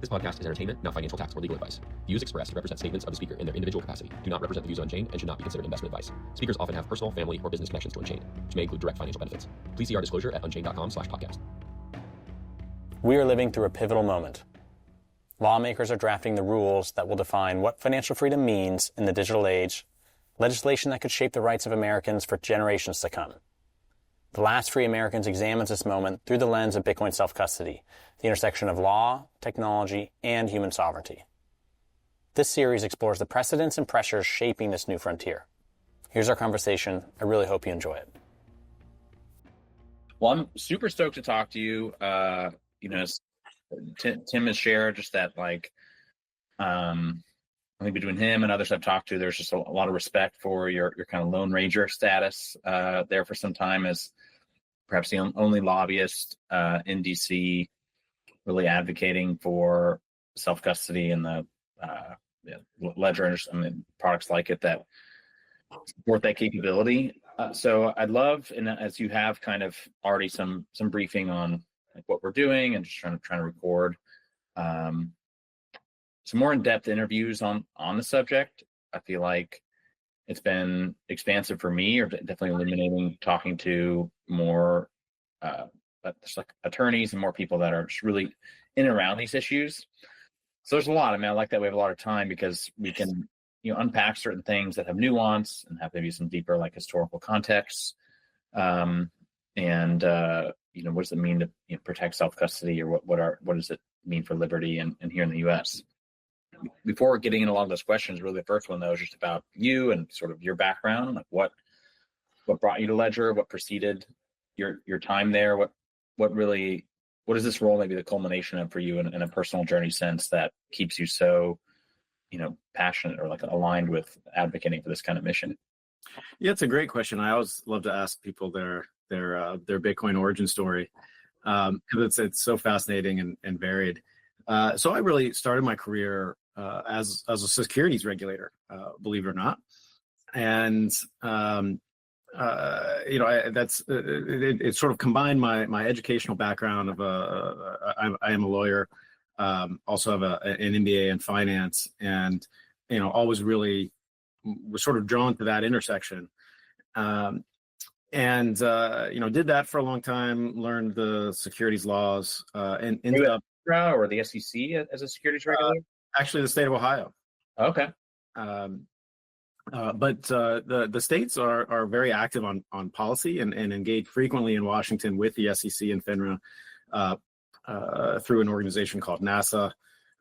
This podcast is entertainment, not financial, tax, or legal advice. Views expressed represent statements of the speaker in their individual capacity, do not represent the views of Unchained, and should not be considered investment advice. Speakers often have personal, family, or business connections to Unchained, which may include direct financial benefits. Please see our disclosure at unchained.com/podcast. We are living through a pivotal moment. Lawmakers are drafting the rules that will define what financial freedom means in the digital age, legislation that could shape the rights of Americans for generations to come. The Last Free Americans examines this moment through the lens of Bitcoin self-custody, the intersection of law, technology, and human sovereignty. This series explores the precedents and pressures shaping this new frontier. Here's our conversation. I really hope you enjoy it. Well, I'm super stoked to talk to you. Tim has shared just that, I think between him and others I've talked to, there's just a lot of respect for your kind of Lone Ranger status there for some time as perhaps the only lobbyist in DC really advocating for self-custody and the ledgers and products like it that support that capability. So I'd love, and as you have kind of already some briefing on like what we're doing and just trying to record some more in-depth interviews on the subject. I feel like it's been expansive for me, or definitely illuminating, talking to more just like attorneys and more people that are just really in and around these issues. So there's a lot. I mean, I like that we have a lot of time because we can unpack certain things that have nuance and have maybe some deeper like historical context. What does it mean to protect self-custody, or what does it mean for liberty and here in the U.S.? Before getting into a lot of those questions, really the first one though is just about you and sort of your background, like what brought you to Ledger, what preceded your time there, what is this role maybe the culmination of for you in a personal journey sense that keeps you so passionate or like aligned with advocating for this kind of mission? Yeah, it's a great question. I always love to ask people their Bitcoin origin story because it's so fascinating and varied. So I really started my career as a securities regulator, believe it or not, and it sort of combined my educational background of I am a lawyer, also have an MBA in finance, and always really was sort of drawn to that intersection. Did that for a long time, learned the securities laws, and ended up or the SEC as a securities regulator? Actually, the state of Ohio. Okay. But the states are very active on policy and engage frequently in Washington with the SEC and FINRA through an organization called NASA,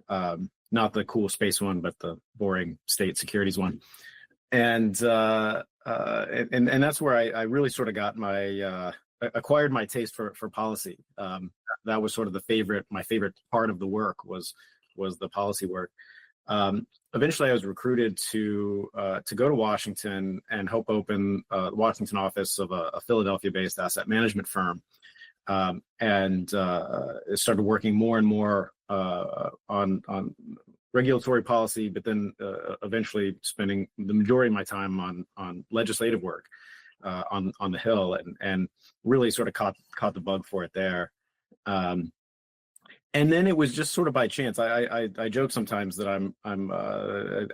not the cool space one, but the boring state securities one. And that's where I really sort of got acquired my taste for policy. That was sort of my favorite part of the work was the policy work. Eventually, I was recruited to go to Washington and help open the Washington office of a Philadelphia-based asset management firm, and started working more and more on regulatory policy, but then eventually spending the majority of my time on legislative work on the Hill, and really sort of caught the bug for it there. And then it was just sort of by chance. I joke sometimes that I'm an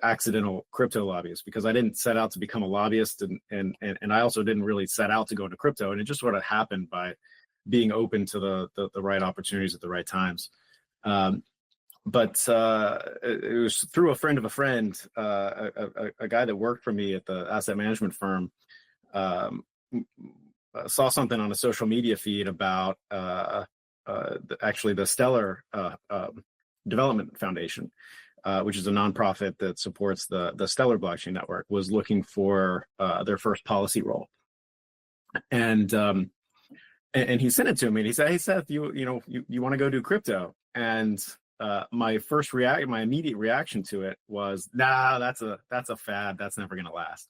accidental crypto lobbyist because I didn't set out to become a lobbyist, and I also didn't really set out to go into crypto, and it just sort of happened by being open to the right opportunities at the right times. But it was through a friend of a friend, a guy that worked for me at the asset management firm, saw something on a social media feed about the Stellar Development Foundation, which is a nonprofit that supports the Stellar blockchain network, was looking for their first policy role. And he sent it to me, and he said, "Hey Seth, you want to go do crypto?" And my immediate reaction to it was, "Nah, that's a fad. That's never going to last."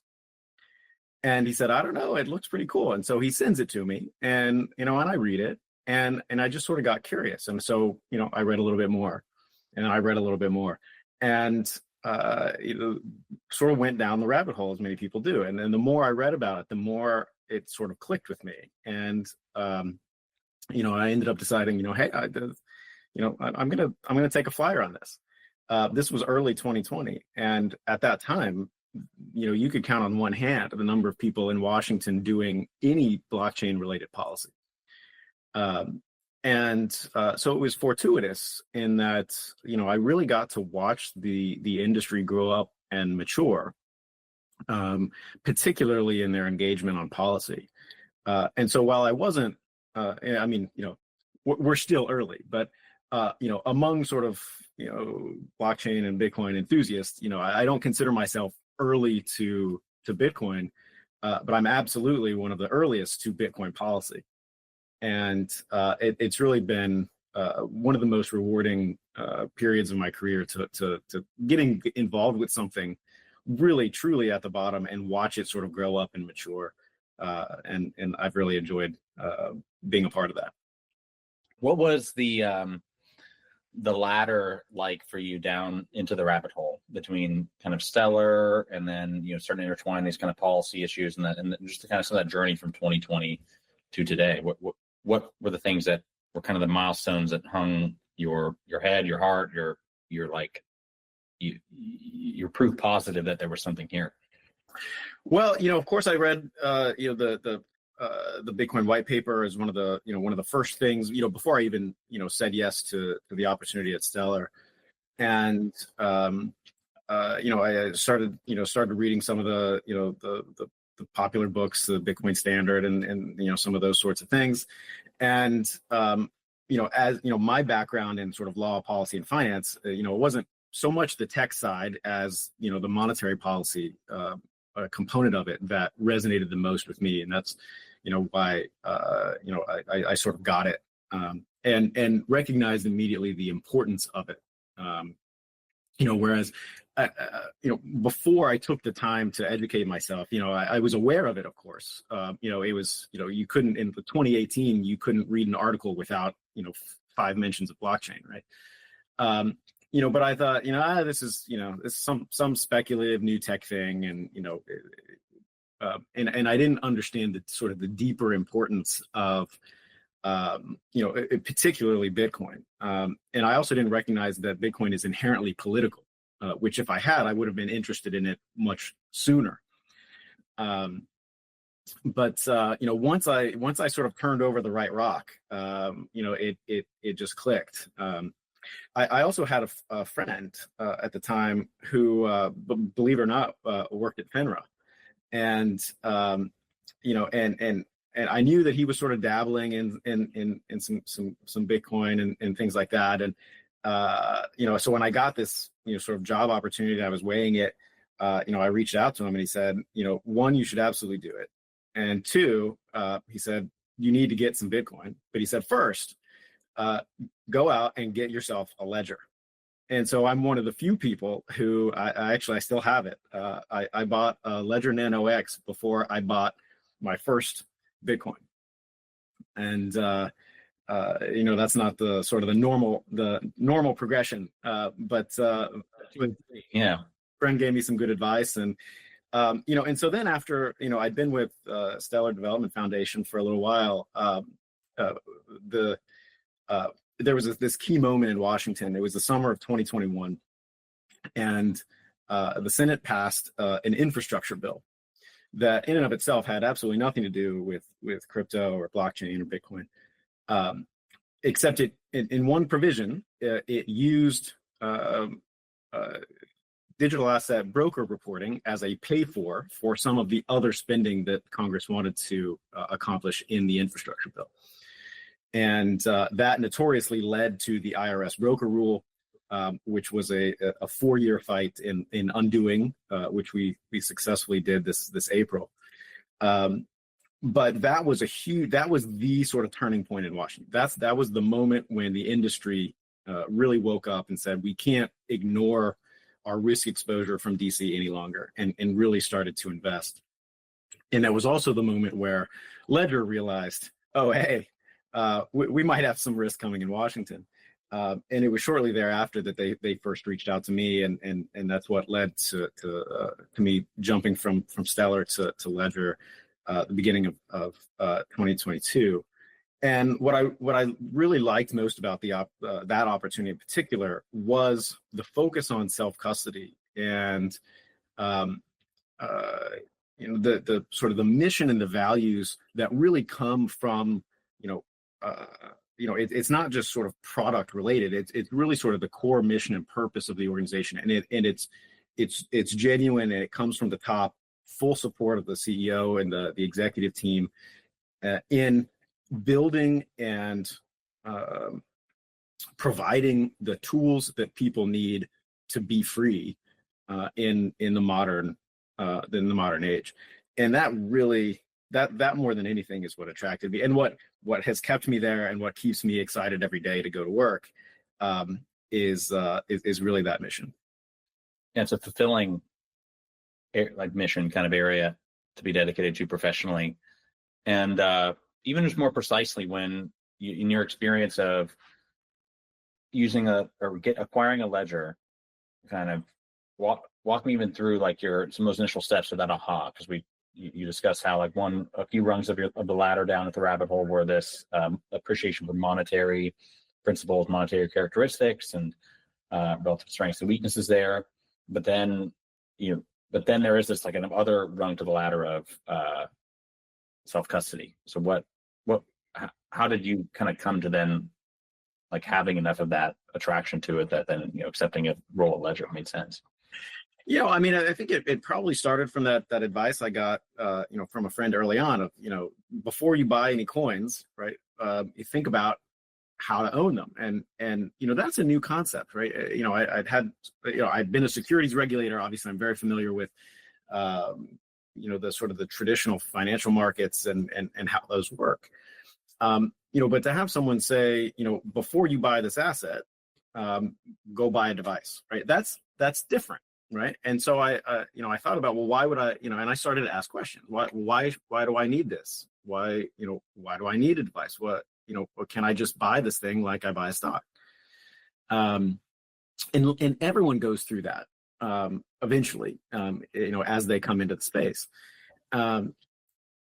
And he said, "I don't know. It looks pretty cool." And so he sends it to me, and and I read it, and I just sort of got curious. And so I read a little bit more, and I read a little bit more, and sort of went down the rabbit hole as many people do. And then the more I read about it, the more it sort of clicked with me. And I ended up deciding, hey, I'm gonna take a flyer on this. This was early 2020, and at that time, you could count on one hand the number of people in Washington doing any blockchain related policy. So it was fortuitous in that, I really got to watch the industry grow up and mature, particularly in their engagement on policy. And so while I wasn't, we're still early, but among sort of, blockchain and Bitcoin enthusiasts, I don't consider myself early to Bitcoin, but I'm absolutely one of the earliest to Bitcoin policy. And it's really been one of the most rewarding periods of my career to getting involved with something really truly at the bottom and watch it sort of grow up and mature. And I've really enjoyed being a part of that. What was the ladder like for you down into the rabbit hole between kind of Stellar and then starting to intertwine these kind of policy issues and just kind of some of that journey from 2020 to today? What were the things that were kind of the milestones that hung your head, your heart, you're proof positive that there was something here? Well, of course, I read the Bitcoin white paper as one of the first things, before I even said yes to the opportunity at Stellar, and I started reading some of the popular books, the Bitcoin Standard, and some of those sorts of things, and as my background in sort of law, policy, and finance, it wasn't so much the tech side as the monetary policy component of it that resonated the most with me, and that's why I sort of got it and recognized immediately the importance of it. Whereas before I took the time to educate myself, I was aware of it, of course. It was you couldn't, in 2018 you couldn't read an article without 5 mentions of blockchain, right? But I thought, this is some speculative new tech thing, and and I didn't understand the sort of the deeper importance of particularly Bitcoin. And I also didn't recognize that Bitcoin is inherently political, which if I had, I would have been interested in it much sooner. But once I sort of turned over the right rock, it just clicked. I also had a friend at the time who, believe it or not, worked at FINRA, and and I knew that he was sort of dabbling in some Bitcoin and things like that, and so when I got this sort of job opportunity, I was weighing it. I reached out to him, and he said, one, you should absolutely do it, and two, he said, you need to get some Bitcoin, but he said, first, go out and get yourself a ledger. And so I'm one of the few people who I still have it. I bought a Ledger Nano X before I bought my first Bitcoin. And that's not the sort of the normal progression. But yeah, friend gave me some good advice, and and so then after I'd been with Stellar Development Foundation for a little while, there was this key moment in Washington. It was the summer of 2021, and the Senate passed an infrastructure bill that in and of itself had absolutely nothing to do with crypto or blockchain or Bitcoin, except in one provision, it used digital asset broker reporting as a pay for some of the other spending that Congress wanted to accomplish in the infrastructure bill. And that notoriously led to the IRS broker rule, which was a 4-year fight in undoing, which we successfully did this April. But that was the sort of turning point in Washington. That was the moment when the industry really woke up and said, we can't ignore our risk exposure from DC any longer, and really started to invest. And that was also the moment where Ledger realized, oh, hey, we might have some risk coming in Washington. And it was shortly thereafter that they first reached out to me, and that's what led to me jumping from Stellar to Ledger the beginning of 2022. And what I really liked most about that opportunity in particular was the focus on self-custody and the sort of the mission and the values that really come from it's not just sort of product related. It's really sort of the core mission and purpose of the organization, and it's genuine, and it comes from the top, full support of the CEO and the executive team in building and providing the tools that people need to be free in the modern age. And that really that more than anything is what attracted me, and what has kept me there, and what keeps me excited every day to go to work is really that mission. Yeah, it's a fulfilling mission kind of area to be dedicated to professionally. And even just more precisely, when in your experience of using acquiring a ledger, kind of walk me even through like some of those initial steps of that aha, because you discussed how like a few rungs of the ladder down at the rabbit hole were this appreciation for monetary principles, monetary characteristics, and relative strengths and weaknesses there. But then there is this like another rung to the ladder of self-custody. So how did you kind of come to then like having enough of that attraction to it that then accepting a role at ledger made sense? Yeah, I mean, I think it probably started from that advice I got, from a friend early on of, before you buy any coins, right? You think about how to own them, and that's a new concept, right? I'd been a securities regulator. Obviously, I'm very familiar with, the sort of the traditional financial markets and how those work. But to have someone say, before you buy this asset, go buy a device, right? That's different. Right. And so I thought about, well, why would I, and I started to ask questions. Why do I need this? Why do I need a device? Can I just buy this thing like I buy a stock? And everyone goes through that eventually, as they come into the space. And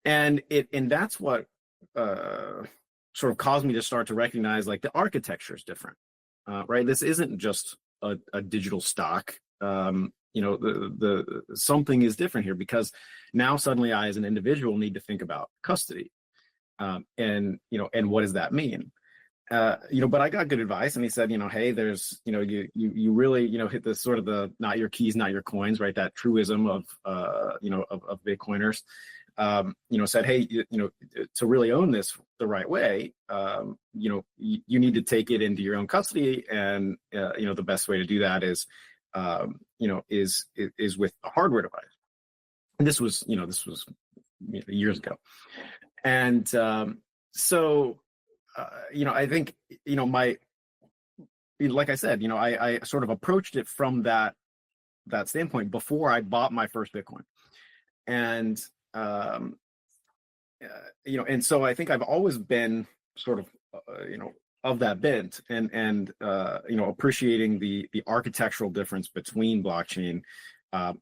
that's what sort of caused me to start to recognize like the architecture is different, right? This isn't just a digital stock. Something is different here, because now suddenly I, as an individual, need to think about custody, and what does that mean? But I got good advice, and he said, hey, there's, you really, hit the sort of the not your keys, not your coins, right? That truism of Bitcoiners, said, hey, to really own this the right way, you need to take it into your own custody, and the best way to do that is with a hardware device. And this was years ago. And I think, like I said, I sort of approached it from that standpoint before I bought my first Bitcoin. And, and so I think I've always been sort of, of that bent, and appreciating the architectural difference between blockchain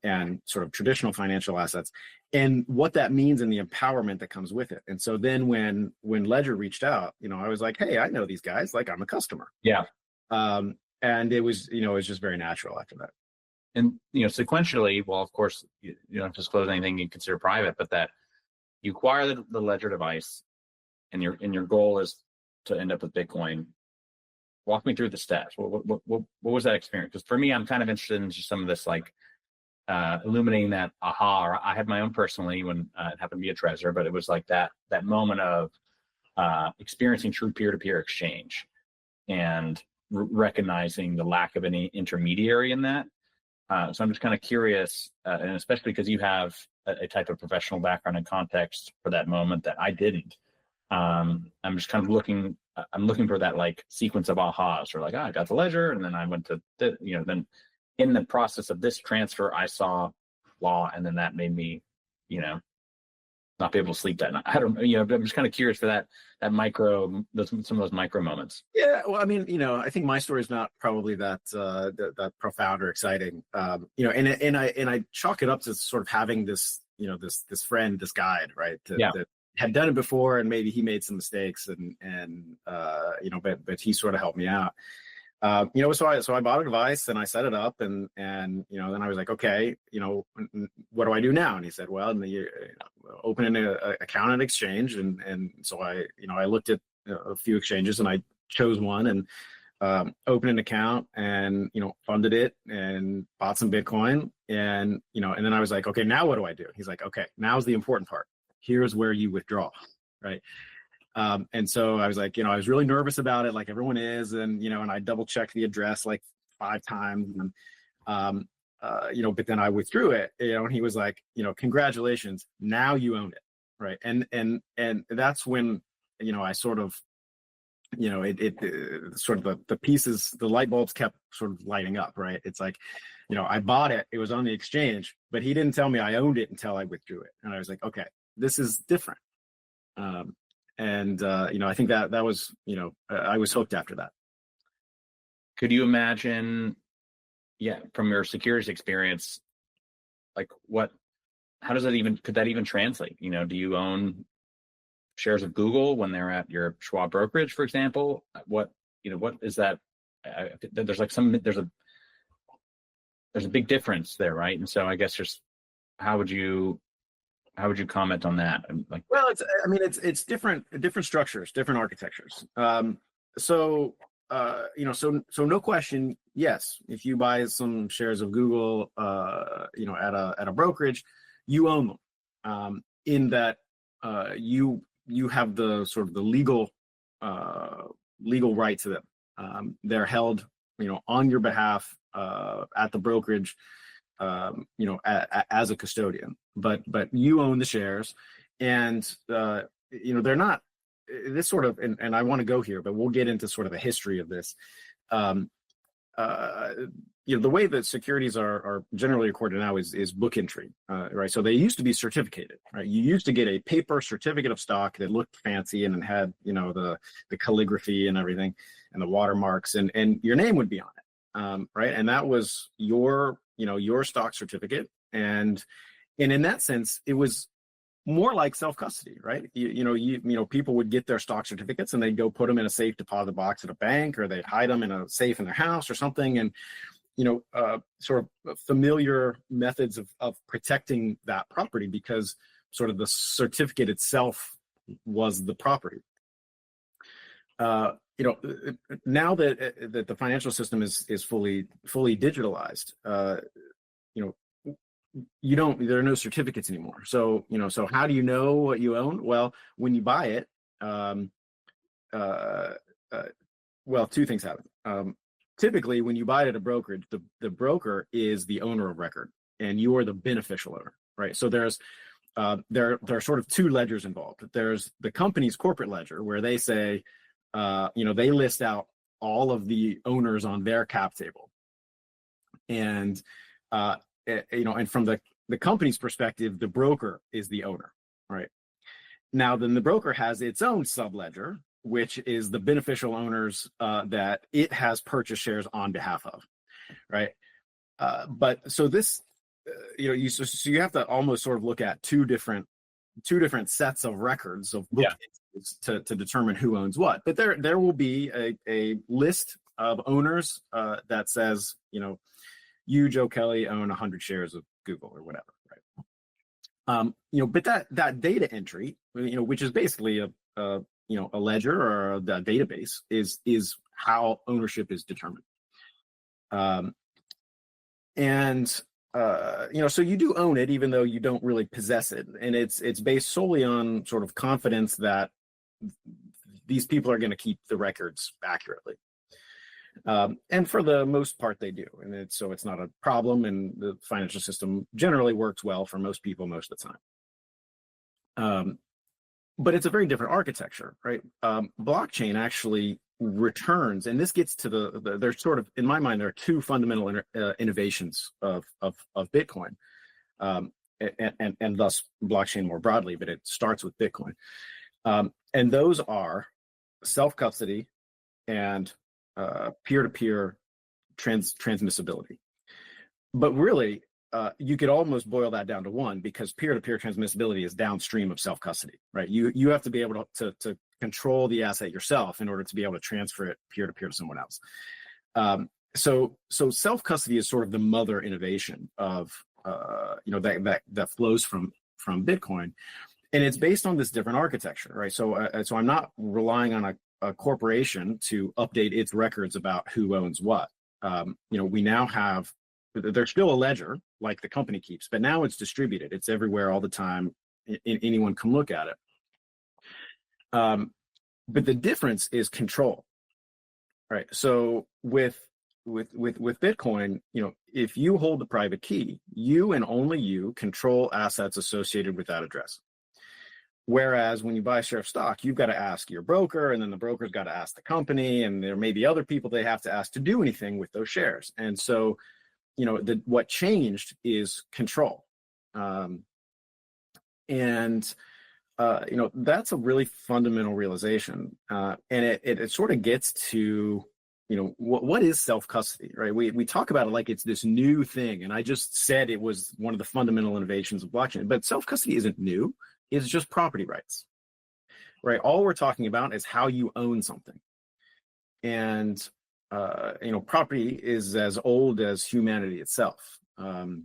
and sort of traditional financial assets, and what that means and the empowerment that comes with it. And so then when Ledger reached out, I was like, hey, I know these guys, like I'm a customer. Yeah. And it was just very natural after that. And sequentially, well, of course, you don't have to disclose anything you consider private, but that you acquire the Ledger device, and your goal is to end up with Bitcoin. Walk me through the steps. What was that experience? Because for me, I'm kind of interested in just some of this, like illuminating that aha. Or I had my own personally when it happened to be a Trezor, but it was like that moment of experiencing true peer-to-peer exchange and recognizing the lack of any intermediary in that. So I'm just kind of curious, and especially because you have a type of professional background and context for that moment that I didn't. I'm just kind of looking for that like sequence of ahas, or like, I got the Ledger, and then I went to then in the process of this transfer, I saw law, and then that made me, not be able to sleep that night. I don't, I'm just kind of curious for that some of those micro moments. Yeah, well, I mean, I think my story is not probably that profound or exciting, and I chalk it up to sort of having this, this friend, this guide, right? That had done it before, and maybe he made some mistakes, but he sort of helped me out. So I bought a device and I set it up, and then I was like, okay, what do I do now? And he said, well, you open an account at exchange, and so I looked at a few exchanges, and I chose one and opened an account, and funded it and bought some Bitcoin, and then I was like, okay, now what do I do? He's like, okay, now's the important part. Here's where you withdraw, right? And so I was like, I was really nervous about it, like everyone is, and and I double checked the address like 5 times, and but then I withdrew it, and he was like, congratulations, now you own it, right? And that's when I sort of sort of the pieces, the light bulbs kept sort of lighting up, right? It's like, I bought it, it was on the exchange, but he didn't tell me I owned it until I withdrew it, and I was like, okay, this is different. I think that was, I was hooked after that. Could you imagine, from your securities experience, like could that even translate? Do you own shares of Google when they're at your Schwab brokerage, for example? What is that? There's a big difference there, right? And so I guess just how would you comment on that? Well, it's different structures, different architectures. So no question, yes, if you buy some shares of Google, at a brokerage, you own them. In that, you have the sort of the legal right to them. They're held, on your behalf, at the brokerage, as a custodian, but you own the shares, and they're not this sort of, and I want to go here, but we'll get into sort of the history of this. The way that securities are generally recorded now is book entry, right? So they used to be certificated, right? You used to get a paper certificate of stock that looked fancy and had, the calligraphy and everything, and the watermarks, and your name would be on it, right? And that was your stock certificate, and in that sense, it was more like self-custody, right? People would get their stock certificates and they'd go put them in a safe deposit box at a bank, or they'd hide them in a safe in their house or something. And, sort of familiar methods of protecting that property, because sort of the certificate itself was the property. Now that the financial system is fully digitalized, there are no certificates anymore. So how do you know what you own? Well, when you buy it, two things happen. Typically, when you buy it at a brokerage, the broker is the owner of record, and you are the beneficial owner, right? So there's there are sort of 2 ledgers involved. There's the company's corporate ledger, where they say, they list out all of the owners on their cap table, and and from the company's perspective, the broker is the owner, right? Now, then the broker has its own subledger, which is the beneficial owners that it has purchased shares on behalf of, right? But so this, you have to almost sort of look at two different sets of records of book to determine who owns what. But there will be a list of owners that says, you, Joe Kelly, own 100 shares of Google or whatever, right? But that data entry, which is basically a ledger or a database, is how ownership is determined. So you do own it, even though you don't really possess it, and it's based solely on sort of confidence that these people are going to keep the records accurately. And for the most part, they do, and it's not a problem, and the financial system generally works well for most people most of the time. But it's a very different architecture, right? Blockchain actually returns, and this gets to there's sort of, in my mind, there are 2 fundamental innovations of Bitcoin, and thus blockchain more broadly, but it starts with Bitcoin. And those are self-custody and peer-to-peer transmissibility. But really, you could almost boil that down to one, because peer-to-peer transmissibility is downstream of self-custody, right? You have to be able to control the asset yourself in order to be able to transfer it peer-to-peer to someone else. So self-custody is sort of the mother innovation of that flows from Bitcoin, and it's based on this different architecture, right? So I'm not relying on a corporation to update its records about who owns what. We now have, there's still a ledger like the company keeps, but now it's distributed. It's everywhere all the time. Anyone can look at it. But the difference is control, right? So with Bitcoin, if you hold the private key, you and only you control assets associated with that address. Whereas when you buy a share of stock, you've got to ask your broker, and then the broker's got to ask the company, and there may be other people they have to ask to do anything with those shares. And so, what changed is control. That's a really fundamental realization. And it sort of gets to, what is self-custody, right? We talk about it like it's this new thing. And I just said it was one of the fundamental innovations of blockchain, but self-custody isn't new. It's just property rights, right? All we're talking about is how you own something. And, property is as old as humanity itself. So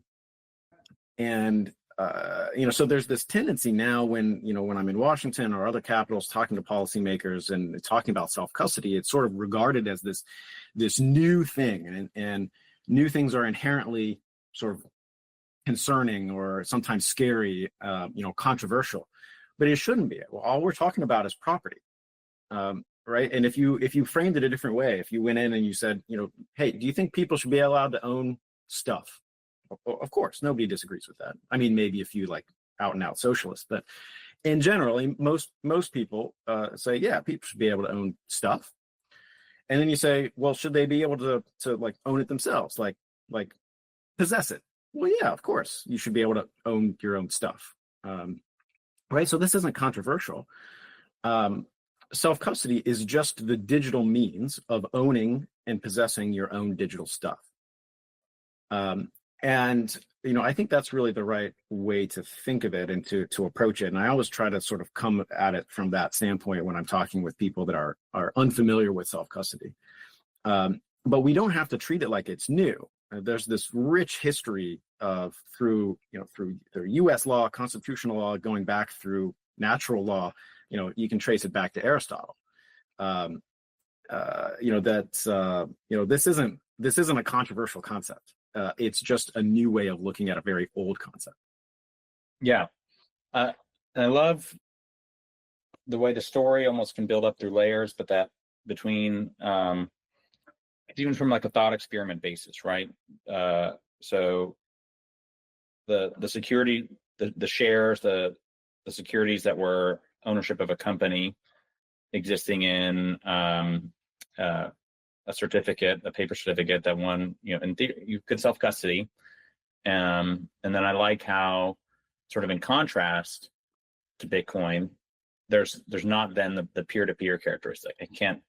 there's this tendency now when I'm in Washington or other capitals talking to policymakers and talking about self-custody, it's sort of regarded as this new thing, and new things are inherently sort of concerning or sometimes scary, controversial, but it shouldn't be. Well, all we're talking about is property, right? And if you framed it a different way, if you went in and you said, hey, do you think people should be allowed to own stuff? Of course, nobody disagrees with that. I mean, maybe a few like out and out socialists, but in general, most people say, yeah, people should be able to own stuff. And then you say, well, should they be able to like own it themselves, like possess it? Well, yeah, of course, you should be able to own your own stuff, right? So this isn't controversial. Self-custody is just the digital means of owning and possessing your own digital stuff. And I think that's really the right way to think of it and to approach it. And I always try to sort of come at it from that standpoint when I'm talking with people that are unfamiliar with self-custody. But we don't have to treat it like it's new. There's this rich history of through the U.S. law, constitutional law, going back through natural law. You can trace it back to Aristotle. This isn't a controversial concept. It's just a new way of looking at a very old concept. Yeah. I love the way the story almost can build up through layers, but that between, even from like a thought experiment basis, right? So the security, the shares, the securities that were ownership of a company existing in a certificate, a paper certificate that one, in theory, you could self-custody. And then I like how, sort of in contrast to Bitcoin, there's not then the peer-to-peer characteristic. It can't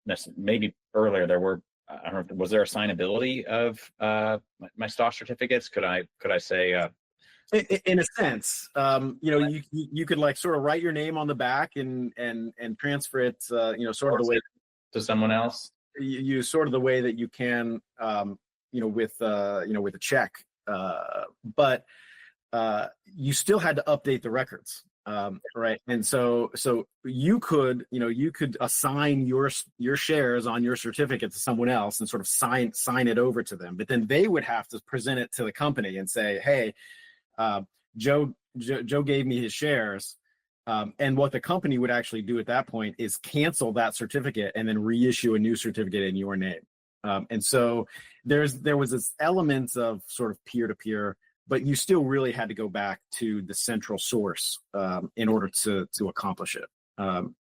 necessarily, maybe earlier there were, I don't know, was there assignability of my stock certificates? Could I say, in a sense, you could like sort of write your name on the back and transfer it, sort of the way to someone else. You sort of the way that you can, with a check, but you still had to update the records, right? And so you could assign your shares on your certificate to someone else and sort of sign it over to them, but then they would have to present it to the company and say, hey, Joe gave me his shares. And what the company would actually do at that point is cancel that certificate and then reissue a new certificate in your name. And so there was this element of sort of peer-to-peer, but you still really had to go back to the central source in order to accomplish it.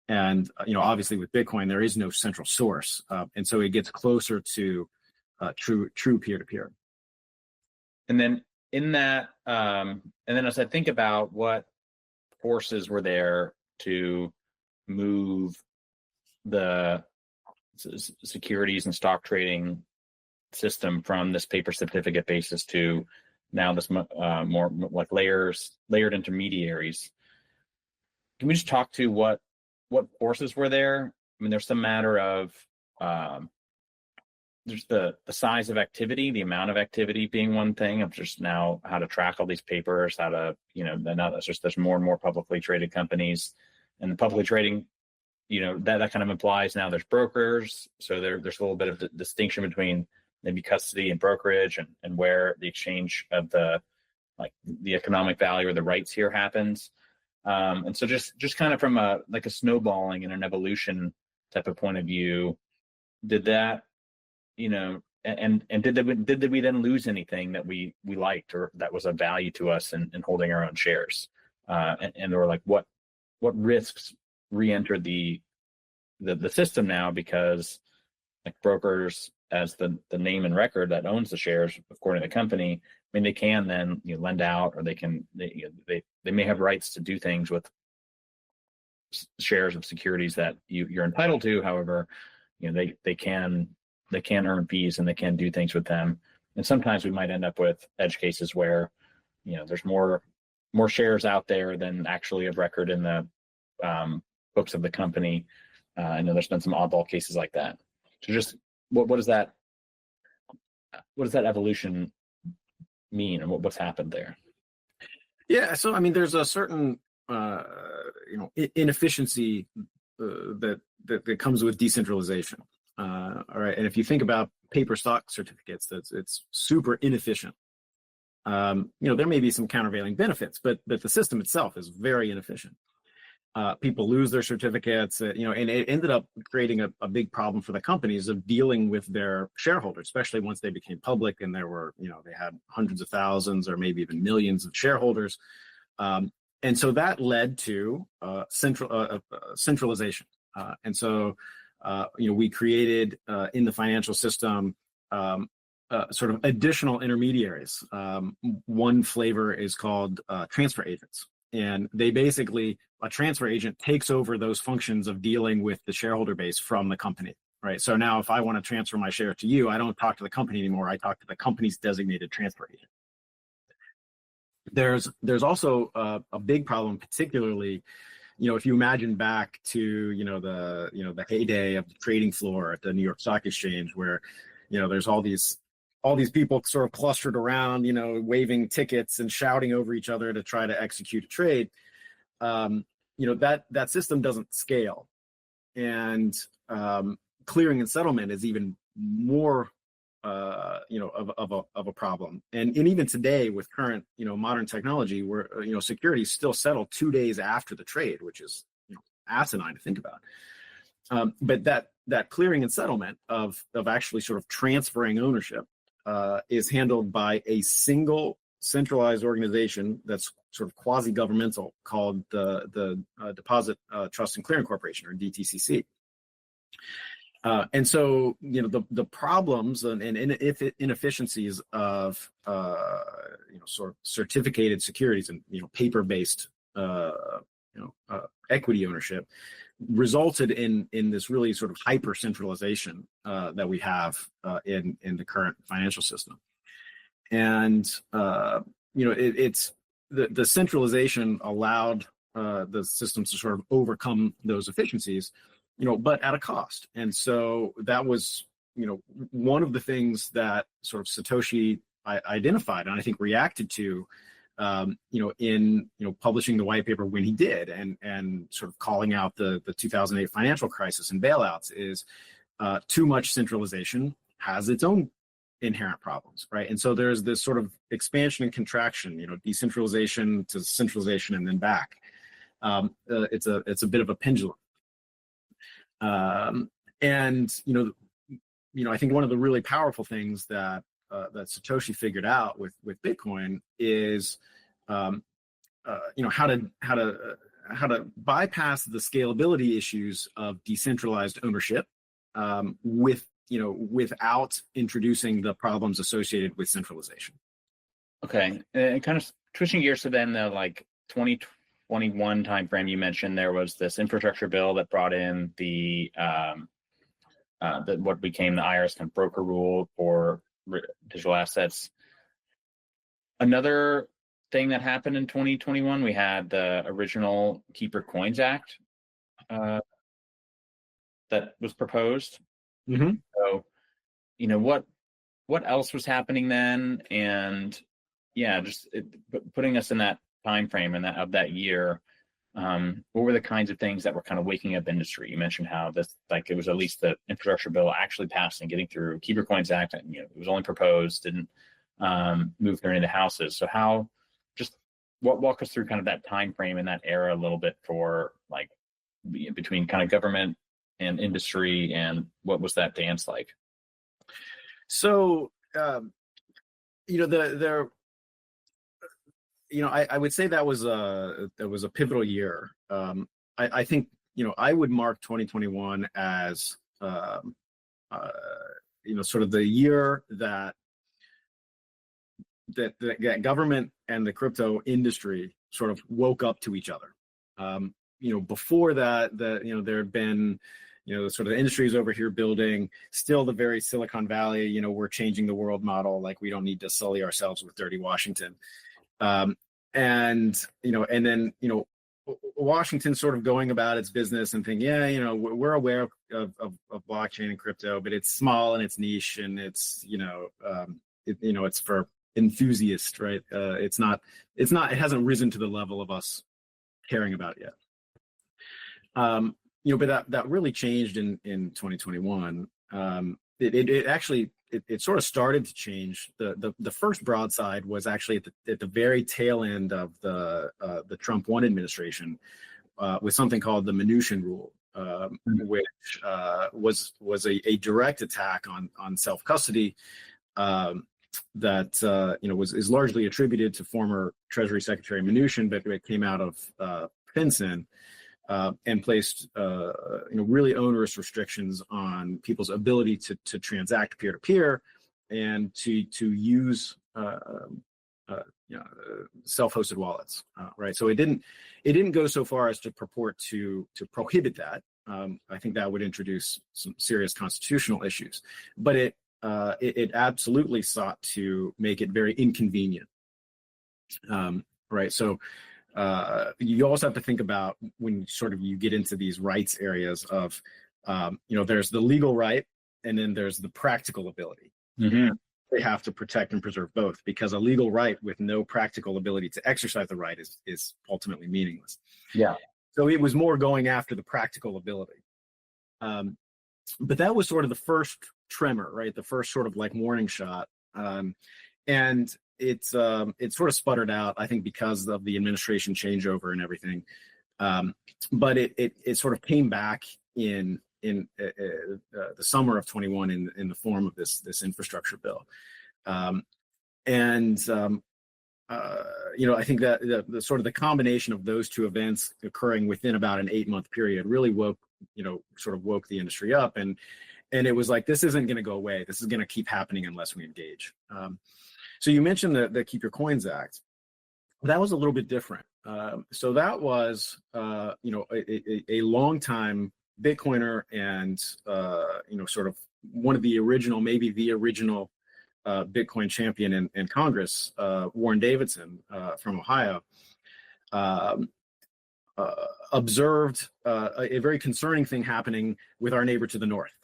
And obviously with Bitcoin, there is no central source. And so it gets closer to true peer-to-peer. And then in that, and then as I think about what forces were there to move the securities and stock trading system from this paper certificate basis to now this more like layered intermediaries. Can we just talk to what forces were there? I mean, there's some matter of there's the size of activity, the amount of activity being one thing, of just now how to track all these papers, how to, now there's more and more publicly traded companies, and the publicly trading, that kind of implies now there's brokers. So there's a little bit of the distinction between maybe custody and brokerage, and where the exchange of the economic value or the rights here happens. And so just kind of from a snowballing and an evolution type of point of view, did that, and did we then lose anything that we liked or that was of value to us in holding our own shares? And or what risks re-entered the system now, because brokers, as the name and record that owns the shares according to the company, I mean, they can then lend out, or they may have rights to do things with shares of securities that you're entitled to. However, they can earn fees and they can do things with them. And sometimes we might end up with edge cases where there's more shares out there than actually of record in the books of the company. I know there's been some oddball cases like that. So just what does that evolution mean, and what's happened there? Yeah, so I mean, there's a certain inefficiency that comes with decentralization. All right, and if you think about paper stock certificates, it's super inefficient. There may be some countervailing benefits, but the system itself is very inefficient. People lose their certificates, and it ended up creating a big problem for the companies of dealing with their shareholders, especially once they became public and there were, they had hundreds of thousands or maybe even millions of shareholders. And so that led to centralization. And so, we created in the financial system sort of additional intermediaries. One flavor is called transfer agents. And they basically, a transfer agent takes over those functions of dealing with the shareholder base from the company, right? So now if I want to transfer my share to you, I don't talk to the company anymore. I talk to the company's designated transfer agent. There's also a big problem, particularly, if you imagine back to, the heyday of the trading floor at the New York Stock Exchange, where, there's all these people sort of clustered around, waving tickets and shouting over each other to try to execute a trade. That system doesn't scale, and clearing and settlement is even more, of a problem. And even today with current, modern technology, where securities still settle 2 days after the trade, which is asinine to think about. But that clearing and settlement of actually sort of transferring ownership is handled by a single centralized organization that's sort of quasi-governmental, called the Deposit Trust and Clearing Corporation, or DTCC. And so, the problems and inefficiencies of sort of certificated securities and paper-based equity ownership resulted in this really sort of hyper centralization that we have in the current financial system. And it's the centralization allowed the systems to sort of overcome those efficiencies, but at a cost. And so that was one of the things that sort of Satoshi identified, and I think reacted to, in publishing the white paper when he did, and sort of calling out the 2008 financial crisis and bailouts, is too much centralization has its own inherent problems, right? And so there's this sort of expansion and contraction, decentralization to centralization and then back. It's a bit of a pendulum. And I think one of the really powerful things that Satoshi figured out with Bitcoin is how to bypass the scalability issues of decentralized ownership without introducing the problems associated with centralization. Okay, and kind of switching gears to then the 2021 timeframe, you mentioned there was this infrastructure bill that brought in the what became the IRS kind of broker rule for digital assets. Another thing that happened in 2021, we had the original Keeper Coins Act that was proposed. Mm-hmm. So, what else was happening then? And yeah, just putting us in that time frame and that year. What were the kinds of things that were kind of waking up industry? You mentioned how it was at least the infrastructure bill actually passed and getting through. Keeper Coins Act, and it was only proposed, didn't move through any of the houses. So walk us through kind of that time frame and that era a little bit for between kind of government and industry, and what was that dance like? So, I would say that was a pivotal year. I think, I would mark 2021 as, sort of the year that government and the crypto industry sort of woke up to each other. Before that, there had been, sort of the industries over here building, still the very Silicon Valley, we're changing the world model. Like, we don't need to sully ourselves with dirty Washington. And then, Washington sort of going about its business and thinking, we're aware of blockchain and crypto, but it's small and it's niche and it's, it's for enthusiasts, right? It hasn't risen to the level of us caring about it yet. But that really changed in 2021. It sort of started to change. The first broadside was actually at the very tail end of the Trump 1 administration, with something called the Mnuchin Rule, which was a direct attack on self-custody that is largely attributed to former Treasury Secretary Mnuchin, but it came out of FinCEN. And placed really onerous restrictions on people's ability to transact peer-to-peer and to use self-hosted wallets, right? So it didn't go so far as to purport to prohibit that. I think that would introduce some serious constitutional issues, but it absolutely sought to make it very inconvenient, right? So. You also have to think about when you get into these rights areas of, there's the legal right and then there's the practical ability. Mm-hmm. They have to protect and preserve both, because a legal right with no practical ability to exercise the right is ultimately meaningless. Yeah. So it was more going after the practical ability. But that was sort of the first tremor, right? The first sort of warning shot. And it sort of sputtered out, I think, because of the administration changeover and everything. But it sort of came back in the summer of 21 in the form of this infrastructure bill. I think that the sort of the combination of those two events occurring within about an 8-month period really woke the industry up, and it was like, this isn't going to go away. This is going to keep happening unless we engage. So you mentioned the Keep Your Coins Act. That was a little bit different. So that was, a longtime Bitcoiner and, sort of one of the original, maybe the original Bitcoin champion in Congress, Warren Davidson from Ohio, observed a very concerning thing happening with our neighbor to the north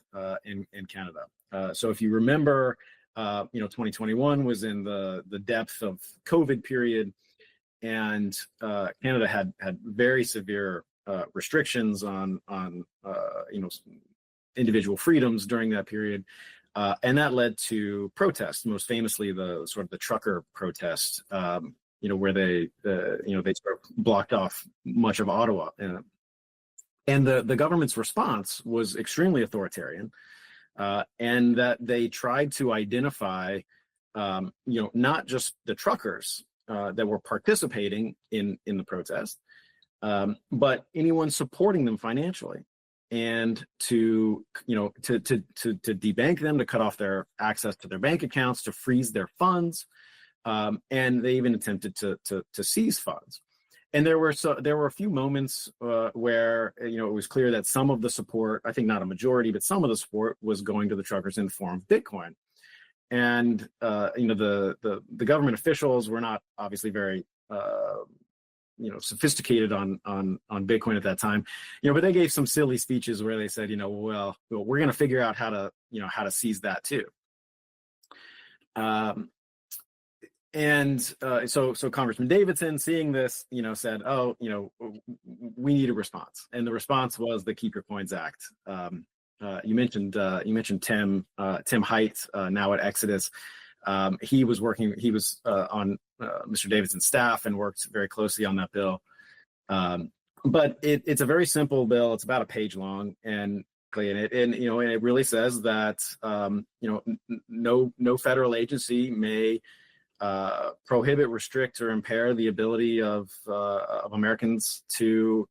in Canada. So if you remember, 2021 was in the depth of COVID period, and Canada had very severe restrictions on individual freedoms during that period, and that led to protests. Most famously, the trucker protest, where they sort of blocked off much of Ottawa, and the government's response was extremely authoritarian. And that they tried to identify, not just the truckers that were participating in the protest, but anyone supporting them financially, and to debank them, to cut off their access to their bank accounts, to freeze their funds, and they even attempted to seize funds. And there were a few moments where it was clear that some of the support, I think not a majority, but some of the support was going to the truckers in the form of Bitcoin. And the government officials were not obviously very sophisticated on Bitcoin at that time, but they gave some silly speeches where they said, well, we're going to figure out how to seize that too. So Congressman Davidson, seeing this, said, oh, we need a response. And the response was the Keep Your Coins Act. You mentioned Tim Hite, now at Exodus. He was on Mr. Davidson's staff and worked very closely on that bill. But it's a very simple bill. It's about a page long, and it really says that no federal agency may prohibit, restrict, or impair the ability of Americans to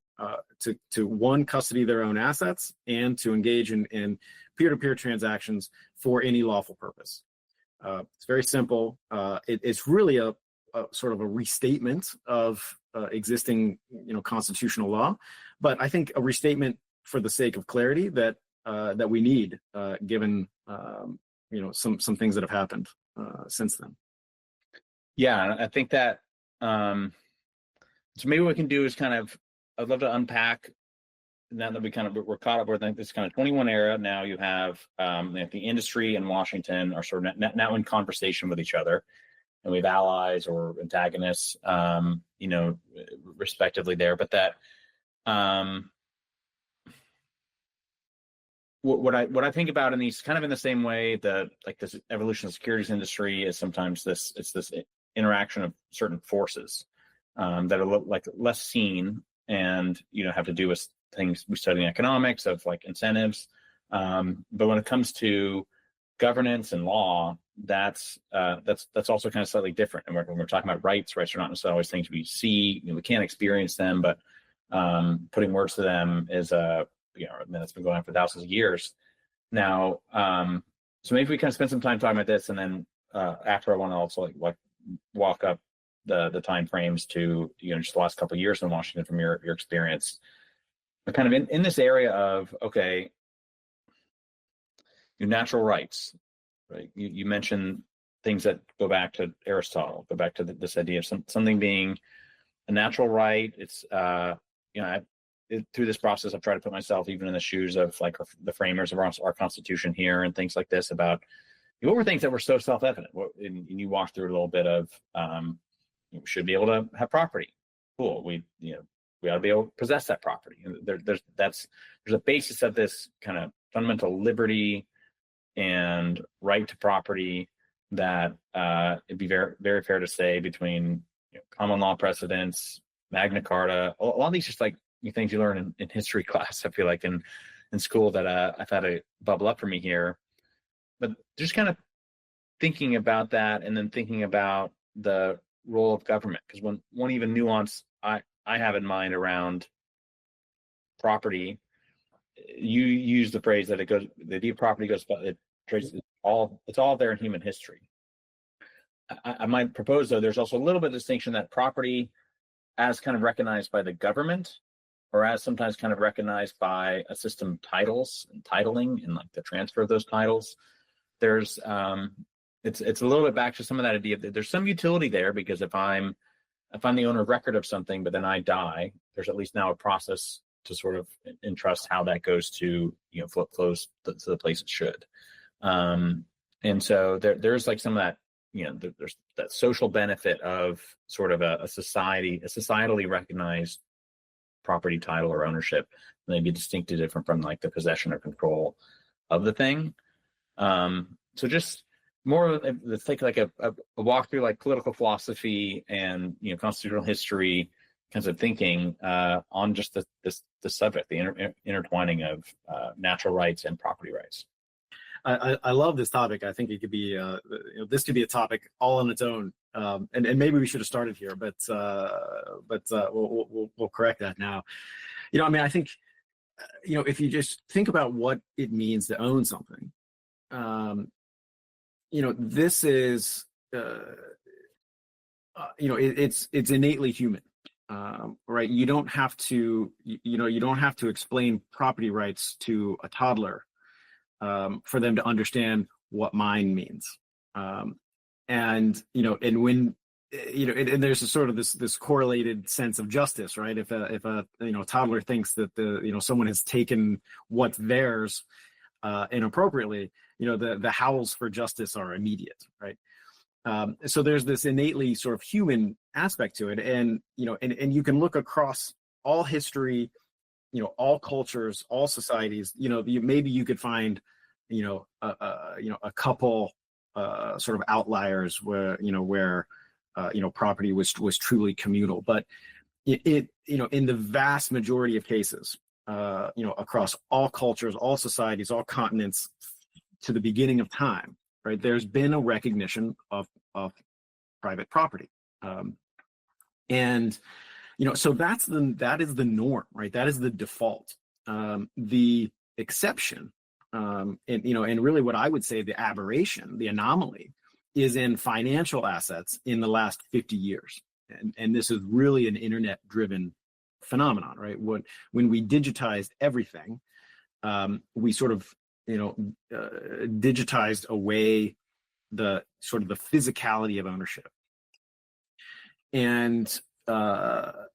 one, custody their own assets, and to engage in peer-to-peer transactions for any lawful purpose. It's very simple. It's really a sort of a restatement of existing, constitutional law, but I think a restatement for the sake of clarity that we need, given some things that have happened since then. Yeah, I think that so maybe what we can do is I'd love to unpack now that we're caught up with this kind of 21 era. Now you have the industry and Washington are sort of now in conversation with each other, and we have allies or antagonists, respectively there. But that what I think about in these kind of in the same way that this evolution of the securities industry is sometimes this interaction of certain forces that are less seen and have to do with things we study in economics of incentives, but when it comes to governance and law, that's also kind of slightly different. And when we're talking about rights are not necessarily always things we see. We can't experience them, but putting words to them is that's been going on for thousands of years now. So maybe we kind of spend some time talking about this, and then after I want to also walk up the time frames to just the last couple of years in Washington from your experience, but kind of in this area of your natural rights, right? You mentioned things that go back to Aristotle, go back to this idea of something being a natural right. It's through this process, I've tried to put myself even in the shoes of the framers of our Constitution here and things like this about what were things that were so self-evident. And you walk through a little bit of we should be able to have property. Cool. We ought to be able to possess that property. There's a basis of this kind of fundamental liberty and right to property that it'd be very, very fair to say between common law precedents, Magna Carta, a lot of these just things you learn in history class, I feel like in school that I've had to bubble up for me here. But just kind of thinking about that, and then thinking about the role of government, because one even nuance I have in mind around property, you use the phrase that the idea of property goes, it's all there in human history. I might propose, though, there's also a little bit of distinction that property as kind of recognized by the government, or as sometimes kind of recognized by a system of titles and titling and the transfer of those titles. There's it's a little bit back to some of that idea that there's some utility there, because if I'm the owner of record of something, but then I die, there's at least now a process to sort of entrust how that goes to flows to the place it should. And so there's some of that, there's that social benefit of sort of a societally recognized property title or ownership, maybe distinctly different from the possession or control of the thing. So just more, let's take a walk through political philosophy and constitutional history kinds of thinking on just the subject, the intertwining of natural rights and property rights. I love this topic. I think it could be this could be a topic all on its own, and maybe we should have started here, but we'll correct that now. I think if you just think about what it means to own something, this is it's innately human, right? You don't have to explain property rights to a toddler for them to understand what mine means. And and when and there's a sort of this correlated sense of justice, right? If a toddler thinks that someone has taken what's theirs inappropriately, the howls for justice are immediate, right? So there's this innately sort of human aspect to it, and you can look across all history, all cultures, all societies. Maybe you could find a couple sort of outliers where property was truly communal, but it in the vast majority of cases, across all cultures, all societies, all continents, to the beginning of time, right, there's been a recognition of private property, and so that is the norm, right? That is the default. The exception, and really what I would say the aberration, the anomaly, is in financial assets in the last 50 years. And this is really an internet-driven phenomenon, right? When we digitized everything, we sort of, digitized away the sort of the physicality of ownership. And, in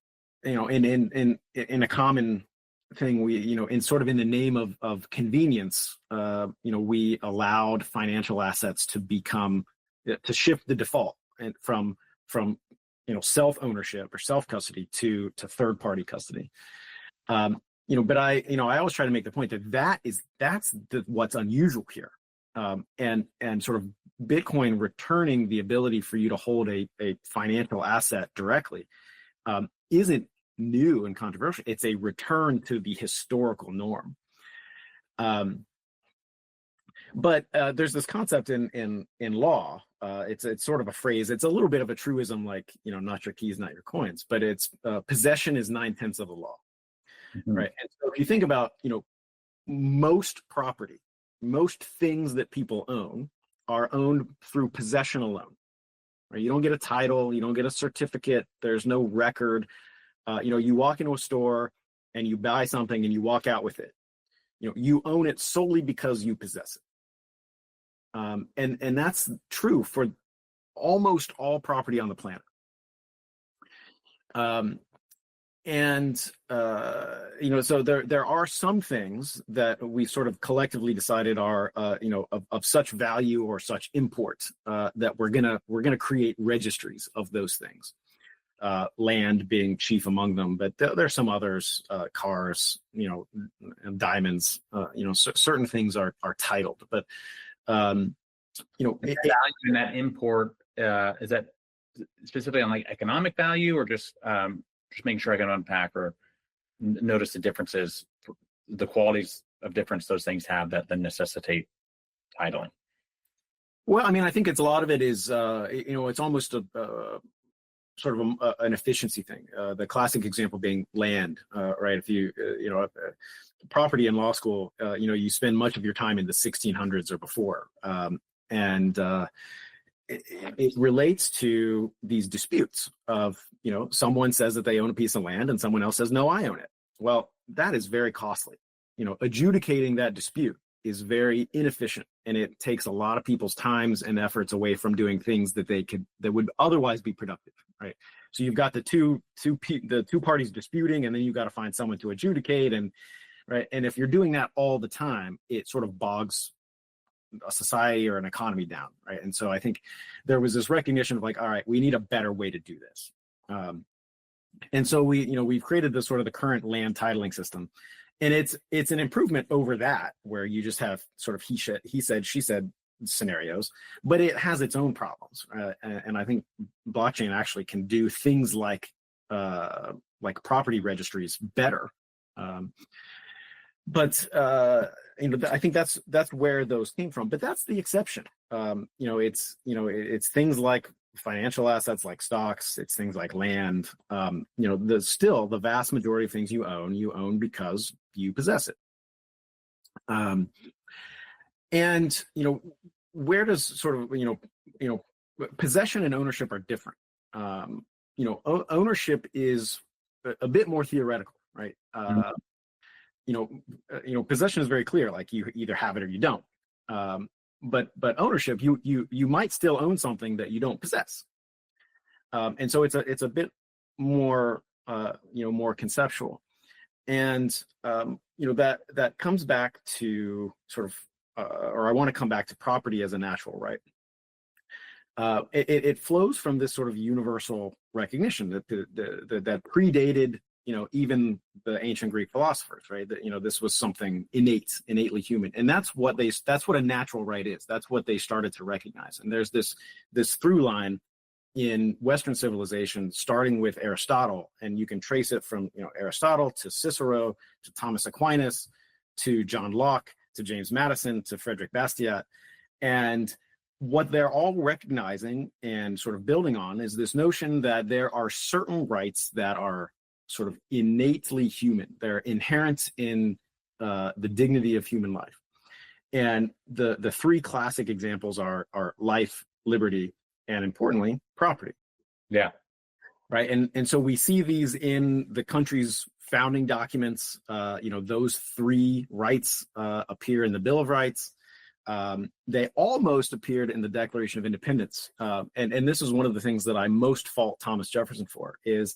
a common thing, we, in sort of in the name of convenience, we allowed financial assets to shift the default and from self-ownership or self-custody to third-party custody. But I always try to make the point that's what's unusual here. And sort of Bitcoin returning the ability for you to hold a financial asset directly isn't new and controversial. It's a return to the historical norm. But there's this concept in law. It's sort of a phrase. It's a little bit of a truism, like not your keys, not your coins. But it's possession is 9/10 of the law, right? And so if you think about most property, most things that people own are owned through possession alone. Right? You don't get a title, you don't get a certificate. There's no record. You walk into a store and you buy something and you walk out with it. You own it solely because you possess it. And that's true for almost all property on the planet. So there are some things that we sort of collectively decided are of such value or such import that we're gonna create registries of those things. Land being chief among them, but there's some others, cars, diamonds, certain things are titled, but value in that import, is that specifically on like economic value, or just making sure I can unpack or notice the differences, the qualities of difference those things have that then necessitate titling? Well, I mean, I think a lot of it is, it's almost a sort of an efficiency thing. The classic example being land, right? If you, property in law school, you spend much of your time in the 1600s or before. It relates to these disputes of, someone says that they own a piece of land and someone else says, no, I own it. Well, that is very costly. Adjudicating that dispute is very inefficient, and it takes a lot of people's times and efforts away from doing things that would otherwise be productive, right? So you've got the two parties disputing, and then you've got to find someone to adjudicate, and right. And if you're doing that all the time, it sort of bogs a society or an economy down, right? And so I think there was this recognition of like, all right, we need a better way to do this. And so we've created this sort of the current land titling system. And it's an improvement over that, where you just have sort of he said, she said scenarios, but it has its own problems. And I think blockchain actually can do things like property registries better. But I think that's where those came from. But that's the exception. It's things like financial assets, like stocks. It's things like land. Still the vast majority of things you own because you possess it. And where does sort of possession and ownership are different. Ownership is a bit more theoretical, right? Possession is very clear, like you either have it or you don't. but ownership, you might still own something that you don't possess. And so it's a bit more more conceptual, and that comes back to sort of or I want to come back to property as a natural right. It flows from this sort of universal recognition that predated even the ancient Greek philosophers, right? That this was something innately human, and that's what a natural right is. That's what they started to recognize. And there's this through line in Western civilization, starting with Aristotle, and you can trace it from Aristotle to Cicero to Thomas Aquinas to John Locke to James Madison to Frederick Bastiat, and what they're all recognizing and sort of building on is this notion that there are certain rights that are sort of innately human. They're inherent in the dignity of human life. And the three classic examples are life, liberty, and importantly, property. Yeah. Right. And so we see these in the country's founding documents. Those three rights appear in the Bill of Rights. They almost appeared in the Declaration of Independence. And this is one of the things that I most fault Thomas Jefferson for is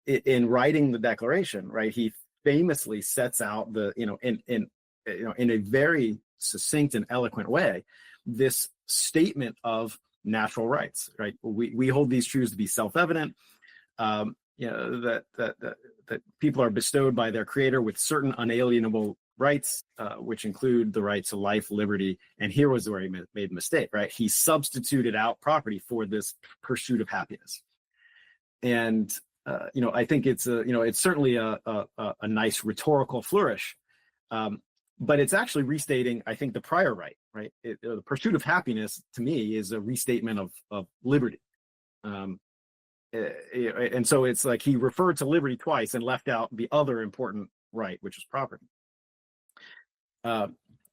in writing the Declaration, right? He famously sets out in a very succinct and eloquent way, this statement of natural rights, right? We hold these truths to be self-evident, that people are bestowed by their creator with certain unalienable rights, which include the right to life, liberty, and here was where he made a mistake, right? He substituted out property for this pursuit of happiness. And I think it's certainly a nice rhetorical flourish, but it's actually restating, I think, the prior right? The pursuit of happiness, to me, is a restatement of liberty. And so it's like he referred to liberty twice and left out the other important right, which is property.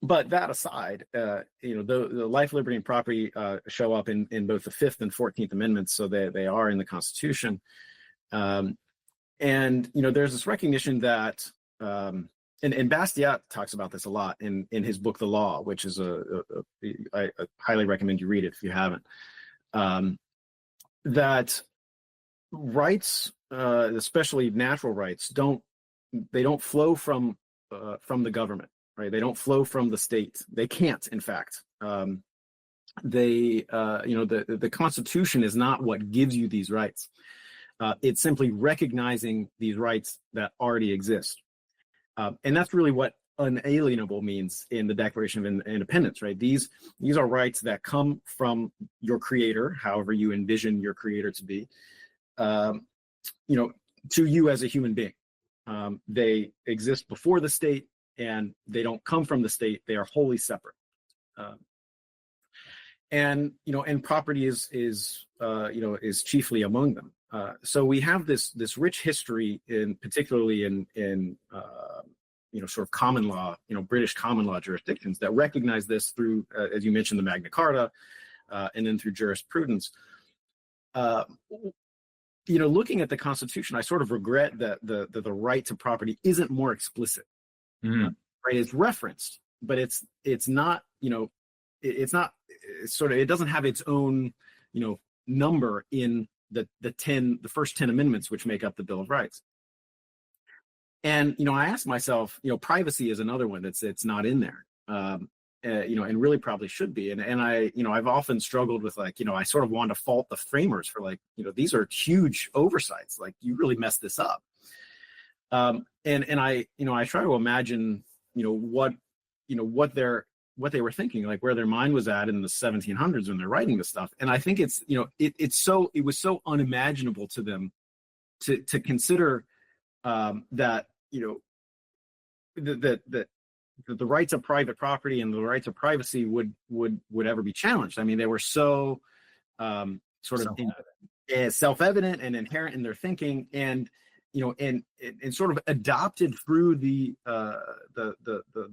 But that aside, the life, liberty, and property show up in both the Fifth and 14th Amendments, so they are in the Constitution. And there's this recognition that, and Bastiat talks about this a lot in his book, The Law, which is I highly recommend you read it if you haven't. That rights, especially natural rights, don't flow from the government. Right, they don't flow from the state. They can't, in fact. The Constitution is not what gives you these rights. It's simply recognizing these rights that already exist, and that's really what unalienable means in the Declaration of Independence. Right, these are rights that come from your creator, however you envision your creator to be, to you as a human being. They exist before the state, and they don't come from the state. They are wholly separate. And property is chiefly among them. So we have this rich history, particularly in sort of common law, British common law jurisdictions that recognize this through, as you mentioned, the Magna Carta, and then through jurisprudence. Looking at the Constitution, I sort of regret that the right to property isn't more explicit. Right, it's referenced, but it's not, it doesn't have its own, number in the first 10 amendments, which make up the Bill of Rights. And, I asked myself, privacy is another one it's not in there, and really probably should be. And I've often struggled with I sort of want to fault the framers for these are huge oversights. You really messed this up. And I try to imagine, what they were thinking, where their mind was at in the 1700s when they're writing this stuff. And I think it was so unimaginable to them to consider that the rights of private property and the rights of privacy would ever be challenged. I mean, they were so self-evident and inherent in their thinking, and and sort of adopted through the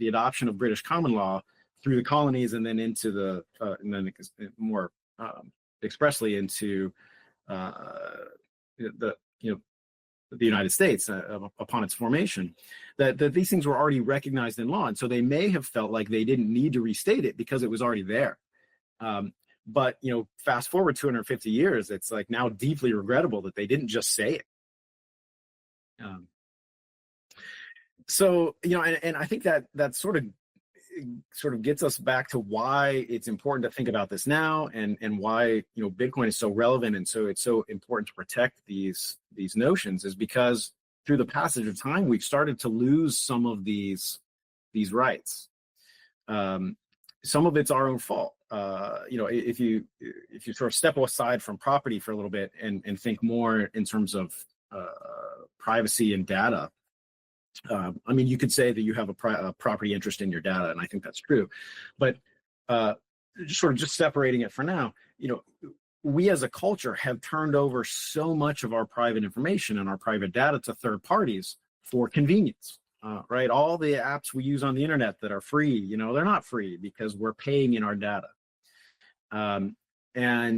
adoption of British common law through the colonies, and then into and then more expressly into the the United States upon its formation, that these things were already recognized in law. And so they may have felt like they didn't need to restate it because it was already there. But, fast forward 250 years, it's like now deeply regrettable that they didn't just say it. And I think that sort of gets us back to why it's important to think about this now, and why Bitcoin is so relevant, and so it's so important to protect these notions, is because through the passage of time we've started to lose some of these rights. Some of it's our own fault. If you sort of step aside from property for a little bit and think more in terms of privacy and data. You could say that you have a property interest in your data, and I think that's true. But just separating it for now, we as a culture have turned over so much of our private information and our private data to third parties for convenience, right? All the apps we use on the internet that are free, they're not free because we're paying in our data. In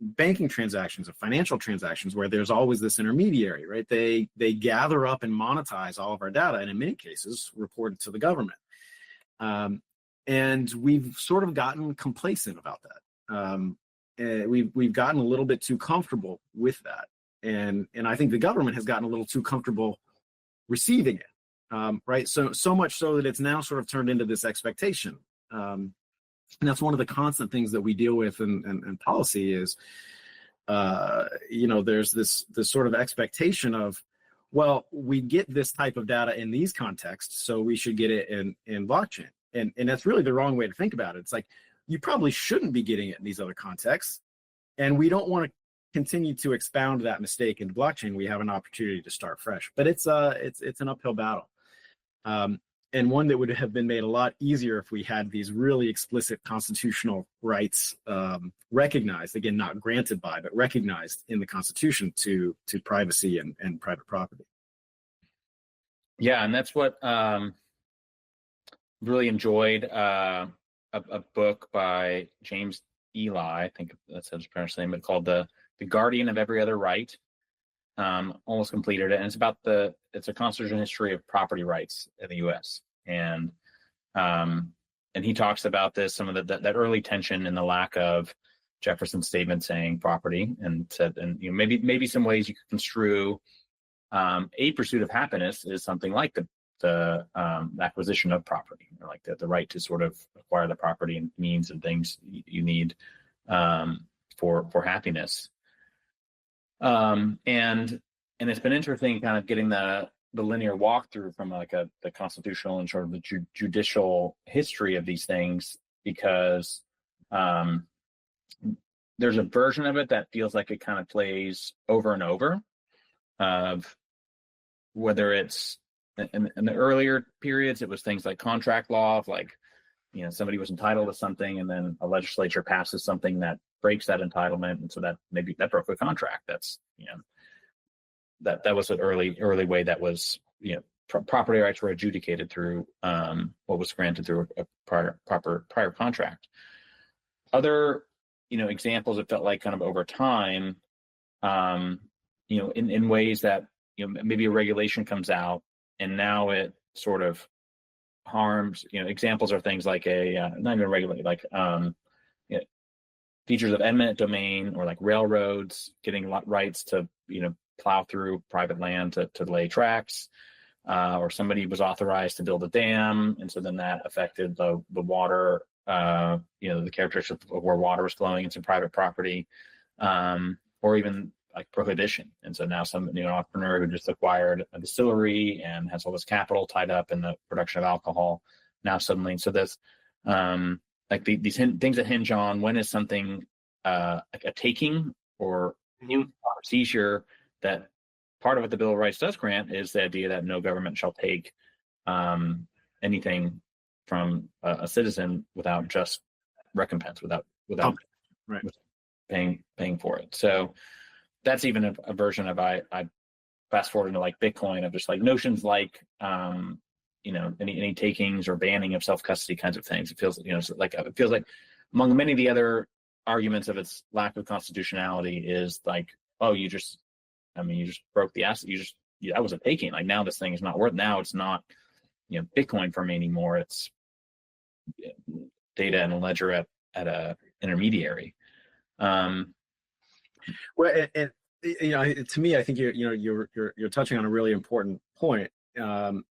banking transactions or financial transactions where there's always this intermediary, right? They gather up and monetize all of our data, and in many cases report it to the government. And we've sort of gotten complacent about that. We've gotten a little bit too comfortable with that, and I think the government has gotten a little too comfortable receiving it, right? So much so that it's now sort of turned into this expectation. And that's one of the constant things that we deal with in policy is, there's this sort of expectation of, well, we get this type of data in these contexts, so we should get it in blockchain. And that's really the wrong way to think about it. It's like, you probably shouldn't be getting it in these other contexts. And we don't want to continue to expound that mistake into blockchain. We have an opportunity to start fresh. But it's an uphill battle. And one that would have been made a lot easier if we had these really explicit constitutional rights recognized, again, not granted by, but recognized in the Constitution to privacy and private property. Yeah, and that's what really enjoyed a book by James Eli, I think that's his Spanish name, but called The Guardian of Every Other Right. Almost completed it, and it's a constitutional history of property rights in the U.S. And he talks about this, some of that early tension and the lack of Jefferson's statement saying property, and said, and maybe some ways you could construe a pursuit of happiness is something like the acquisition of property, or like the right to sort of acquire the property and means and things you need for happiness. And it's been interesting kind of getting the linear walkthrough from the constitutional and sort of the judicial history of these things, because there's a version of it that feels like it kind of plays over and over, of whether it's in the earlier periods, it was things like contract law, of like, somebody was entitled to something and then a legislature passes something that breaks that entitlement, and so that maybe that broke the contract. That's that was an early way that was property rights were adjudicated through what was granted through a prior contract. Other examples, it felt like kind of over time, in ways that maybe a regulation comes out and now it sort of harms. Examples are things like not even regulate, like features of eminent domain, or like railroads getting rights to plow through private land to lay tracks, or somebody was authorized to build a dam, and so then that affected the water, the characteristics of where water was flowing into private property, or even like prohibition. And so now some entrepreneur who just acquired a distillery and has all this capital tied up in the production of alcohol, now suddenly, so this like these things that hinge on when is something like a taking or seizure, that part of what the Bill of Rights does grant is the idea that no government shall take anything from a citizen without just recompense, without right. paying for it. So that's even a version of I fast forward into like Bitcoin, of just like notions like any takings or banning of self-custody kinds of things. It feels like among many of the other arguments of its lack of constitutionality is like, oh, you just I mean, you just broke the asset. That was a taking. Like now this thing is not worth. Now it's not, Bitcoin for me anymore. It's data and a ledger at a intermediary. Well, and to me, I think you're touching on a really important point. And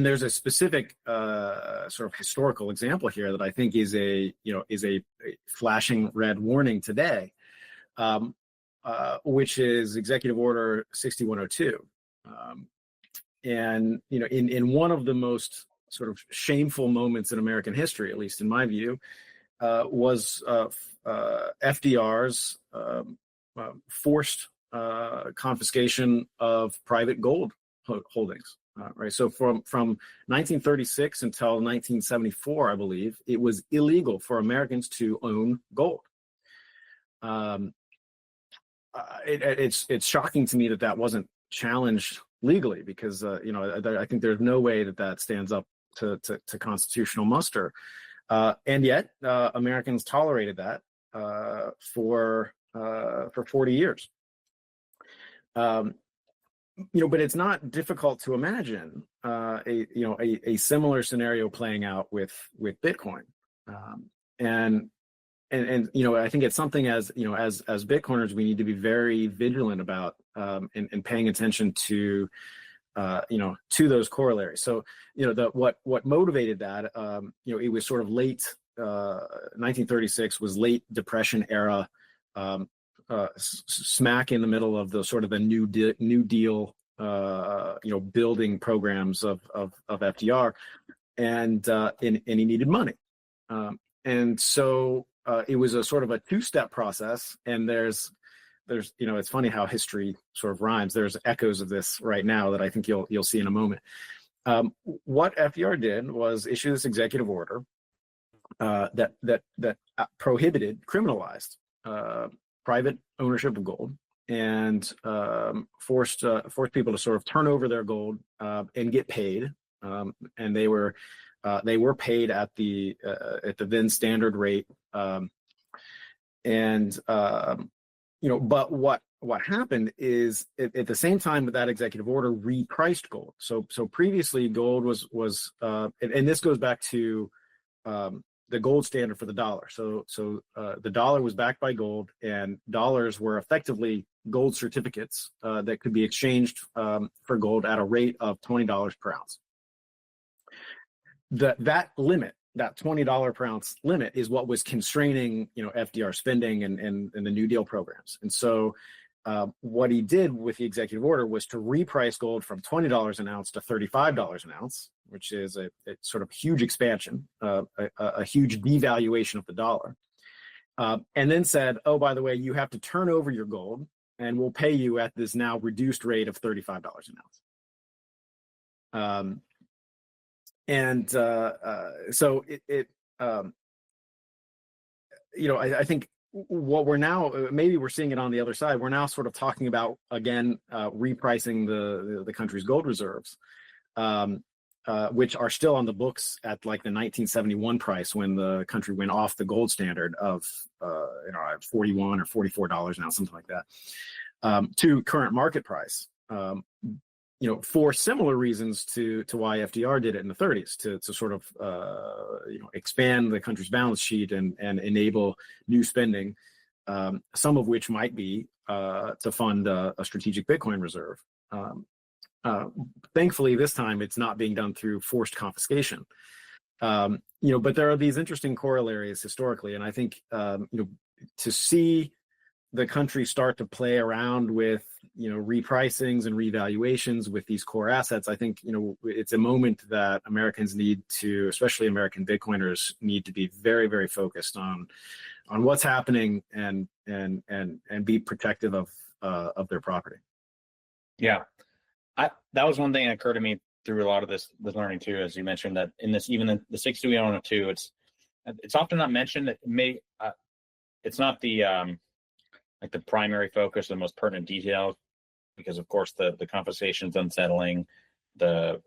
there's a specific sort of historical example here that I think is a flashing red warning today, which is Executive Order 6102. And in one of the most sort of shameful moments in American history, at least in my view, was FDR's forced confiscation of private gold holdings. Right. So from 1936 until 1974, I believe, it was illegal for Americans to own gold. It's shocking to me that wasn't challenged legally, because I think there's no way that stands up to constitutional muster. And yet Americans tolerated that for 40 years. But it's not difficult to imagine a similar scenario playing out with Bitcoin, and I think it's something as Bitcoiners we need to be very vigilant about, and paying attention to those corollaries. So what motivated that, it was sort of late 1936 was late Depression era. Smack in the middle of the sort of the New Deal, building programs of FDR, and he needed money, and so it was a sort of a two-step process. And there's it's funny how history sort of rhymes. There's echoes of this right now that I think you'll see in a moment. What FDR did was issue this executive order that prohibited, criminalized private ownership of gold, and forced people to sort of turn over their gold and get paid. And they were paid at the then standard rate. But what happened is at the same time that executive order repriced gold. So previously gold was and this goes back to the gold standard for the dollar. So the dollar was backed by gold, and dollars were effectively gold certificates that could be exchanged for gold at a rate of $20 per ounce. That limit, that $20 per ounce limit, is what was constraining FDR spending and the New Deal programs. And so what he did with the executive order was to reprice gold from $20 an ounce to $35 an ounce, which is a sort of huge expansion, a huge devaluation of the dollar, and then said, oh, by the way, you have to turn over your gold, and we'll pay you at this now reduced rate of $35 an ounce. So I think what we're now, maybe we're seeing it on the other side. We're now sort of talking about, again, repricing the country's gold reserves, which are still on the books at like the 1971 price, when the country went off the gold standard of $41 or $44 now, something like that, to current market price. For similar reasons to why FDR did it in the 30s, to sort of expand the country's balance sheet and enable new spending, some of which might be to fund a strategic Bitcoin reserve. Thankfully, this time it's not being done through forced confiscation. But there are these interesting corollaries historically, and I think to see the country start to play around with repricings and revaluations with these core assets, I think it's a moment that Americans need to, especially American Bitcoiners, need to be very, very focused on what's happening and be protective of their property. Yeah, that was one thing that occurred to me through a lot of this learning too, as you mentioned, that in this, even the 6102, it's often not mentioned. That it's not the like the primary focus, the most pertinent detail, because of course the confiscation's unsettling, the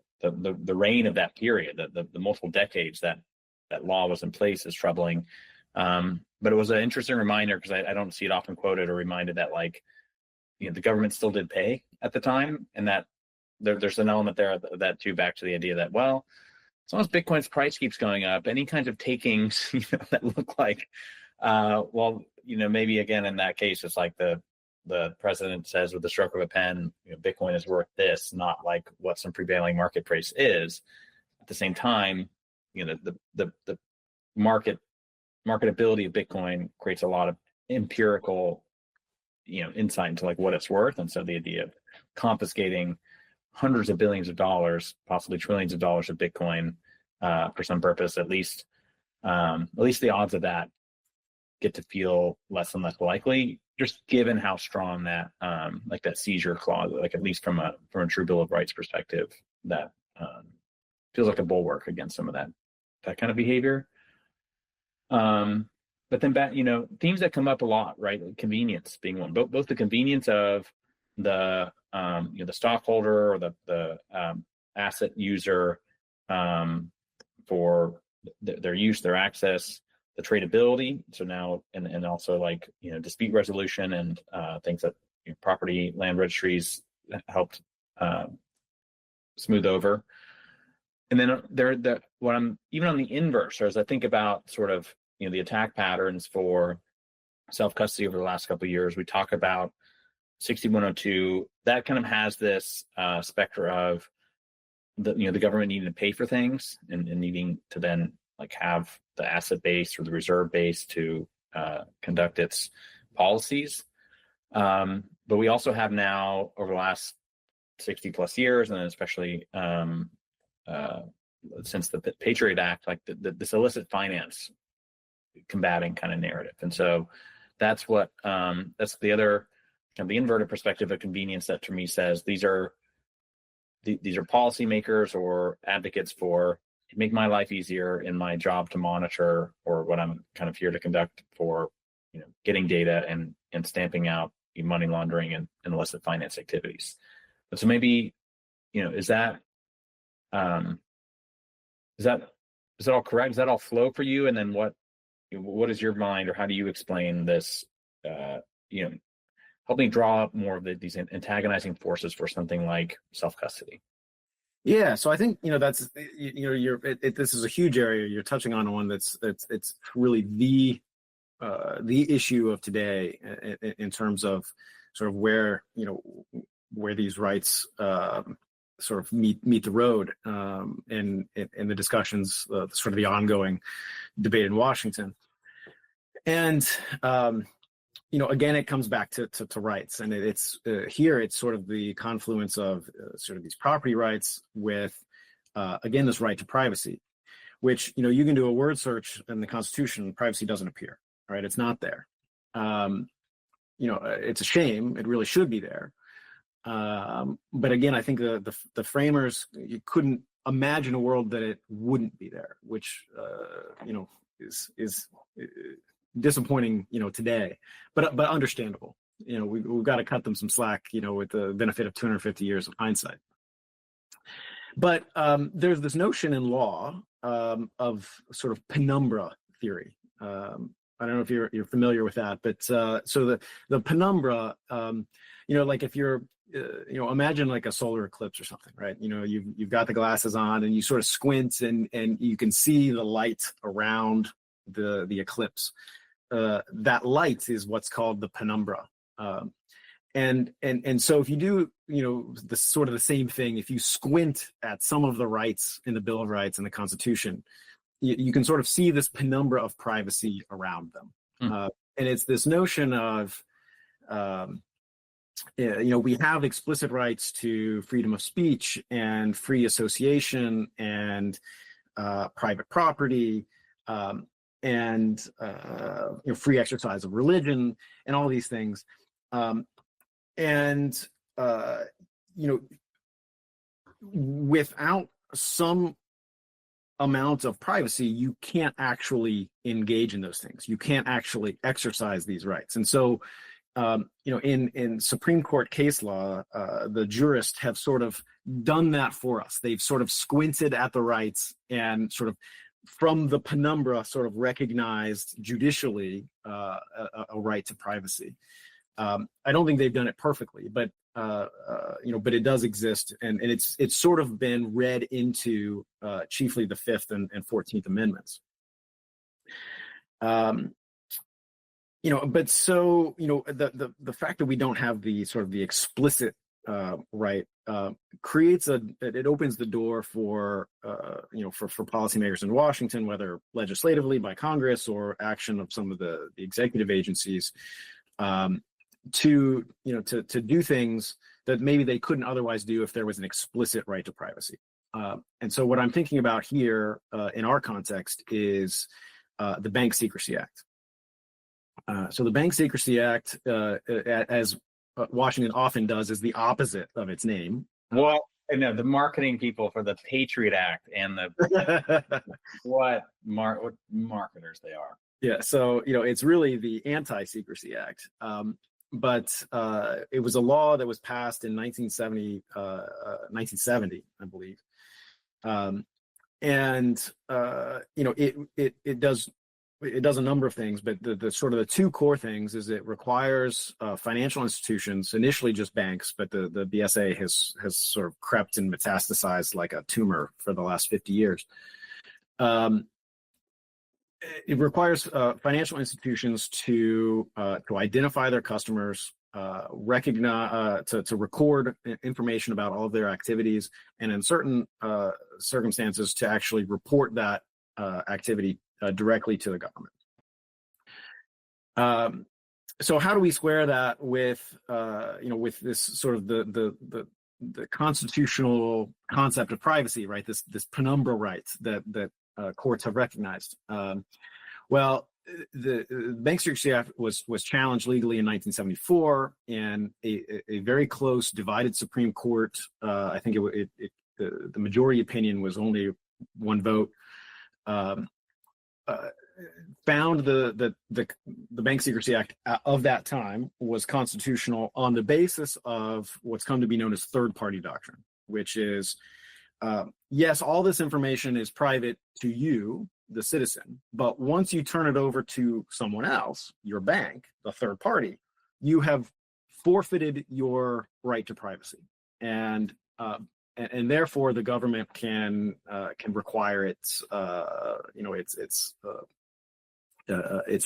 reign of that period, the multiple decades that law was in place is troubling. But it was an interesting reminder because I don't see it often quoted or reminded that the government still did pay at the time, and that there's an element there that too, back to the idea that, well, as long as Bitcoin's price keeps going up, any kinds of takings that look like, maybe again in that case it's like the president says with the stroke of a pen, Bitcoin is worth this, not like what some prevailing market price is. At the same time, the marketability of Bitcoin creates a lot of empirical, insight into like what it's worth, and so the idea of confiscating hundreds of billions of dollars, possibly trillions of dollars of Bitcoin for some purpose, at least the odds of that get to feel less and less likely, just given how strong that that seizure clause, like at least from a true Bill of Rights perspective, that feels like a bulwark against some of that kind of behavior. But then back, themes that come up a lot, right? Convenience being one, both the convenience of the stockholder or the asset user for their use, their access, the tradability. So now, and also dispute resolution and things that property land registries helped smooth over. And then what I'm even on the inverse, or as I think about sort of the attack patterns for self-custody over the last couple of years, we talk about 6102. That kind of has this specter of the government needing to pay for things and needing to then have the asset base or the reserve base to conduct its policies. But we also have now, over the last 60 plus years, and especially since the Patriot Act, this illicit finance combating kind of narrative. And so that's what that's the other kind of the inverted perspective of convenience that to me says these are policymakers or advocates for make my life easier in my job to monitor, or what I'm kind of here to conduct for getting data and stamping out money laundering and illicit finance activities. But so maybe is that all correct? Does that all flow for you? And then what is your mind, or how do you explain this? Help me draw up more of these antagonizing forces for something like self-custody. Yeah, so I think that's this is a huge area. You're touching on one that's really the issue of today in terms of sort of where these rights sort of meet the road in the discussions, sort of the ongoing debate in Washington. And again, it comes back to rights, and it's here it's sort of the confluence of sort of these property rights with again this right to privacy, which you can do a word search in the Constitution, privacy doesn't appear, right? It's not there. It's a shame. It really should be there. But again, I think the framers, you couldn't imagine a world that it wouldn't be there, which is disappointing today, but understandable. We've got to cut them some slack with the benefit of 250 years of hindsight. But there's this notion in law of sort of penumbra theory. I don't know if you're familiar with that, but so the penumbra, like if you're imagine like a solar eclipse or something, right? You've got the glasses on and you sort of squint and you can see the light around the eclipse. That light is what's called the penumbra. And so if you do, the sort of the same thing, if you squint at some of the rights in the Bill of Rights and the Constitution, you can sort of see this penumbra of privacy around them. And it's this notion of, we have explicit rights to freedom of speech and free association and private property and free exercise of religion and all these things. Without some amount of privacy, you can't actually engage in those things. You can't actually exercise these rights. And so, in Supreme Court case law, the jurists have sort of done that for us. They've sort of squinted at the rights and sort of from the penumbra, sort of recognized judicially a right to privacy. I don't think they've done it perfectly, but but it does exist, and it's sort of been read into chiefly the Fifth and 14th Amendments. But so the fact that we don't have the sort of the explicit right it opens the door for policymakers in Washington, whether legislatively by Congress or action of some of the executive agencies, to do things that maybe they couldn't otherwise do if there was an explicit right to privacy. And so what I'm thinking about here in our context is the Bank Secrecy Act. So the Bank Secrecy Act, as Washington often does, is the opposite of its name. Well, the marketing people for the Patriot Act and the what marketers they are. Yeah, so it's really the Anti-Secrecy Act, but it was a law that was passed in 1970, I believe, it does a number of things, but the sort of the two core things is it requires financial institutions, initially just banks, but the BSA has sort of crept and metastasized like a tumor for the last 50 years. It requires financial institutions to identify their customers, recognize, to record information about all of their activities, and in certain circumstances to actually report that activity directly to the government. So how do we square that with with this sort of the constitutional concept of privacy, right? This penumbra right that courts have recognized. Well, the Bank Secrecy Act was challenged legally in 1974, and a very close, divided Supreme Court. I think the majority opinion was only one vote. Found the Bank Secrecy Act of that time was constitutional on the basis of what's come to be known as third-party doctrine, which is, yes, all this information is private to you, the citizen, but once you turn it over to someone else, your bank, the third party, you have forfeited your right to privacy, and therefore the government can require its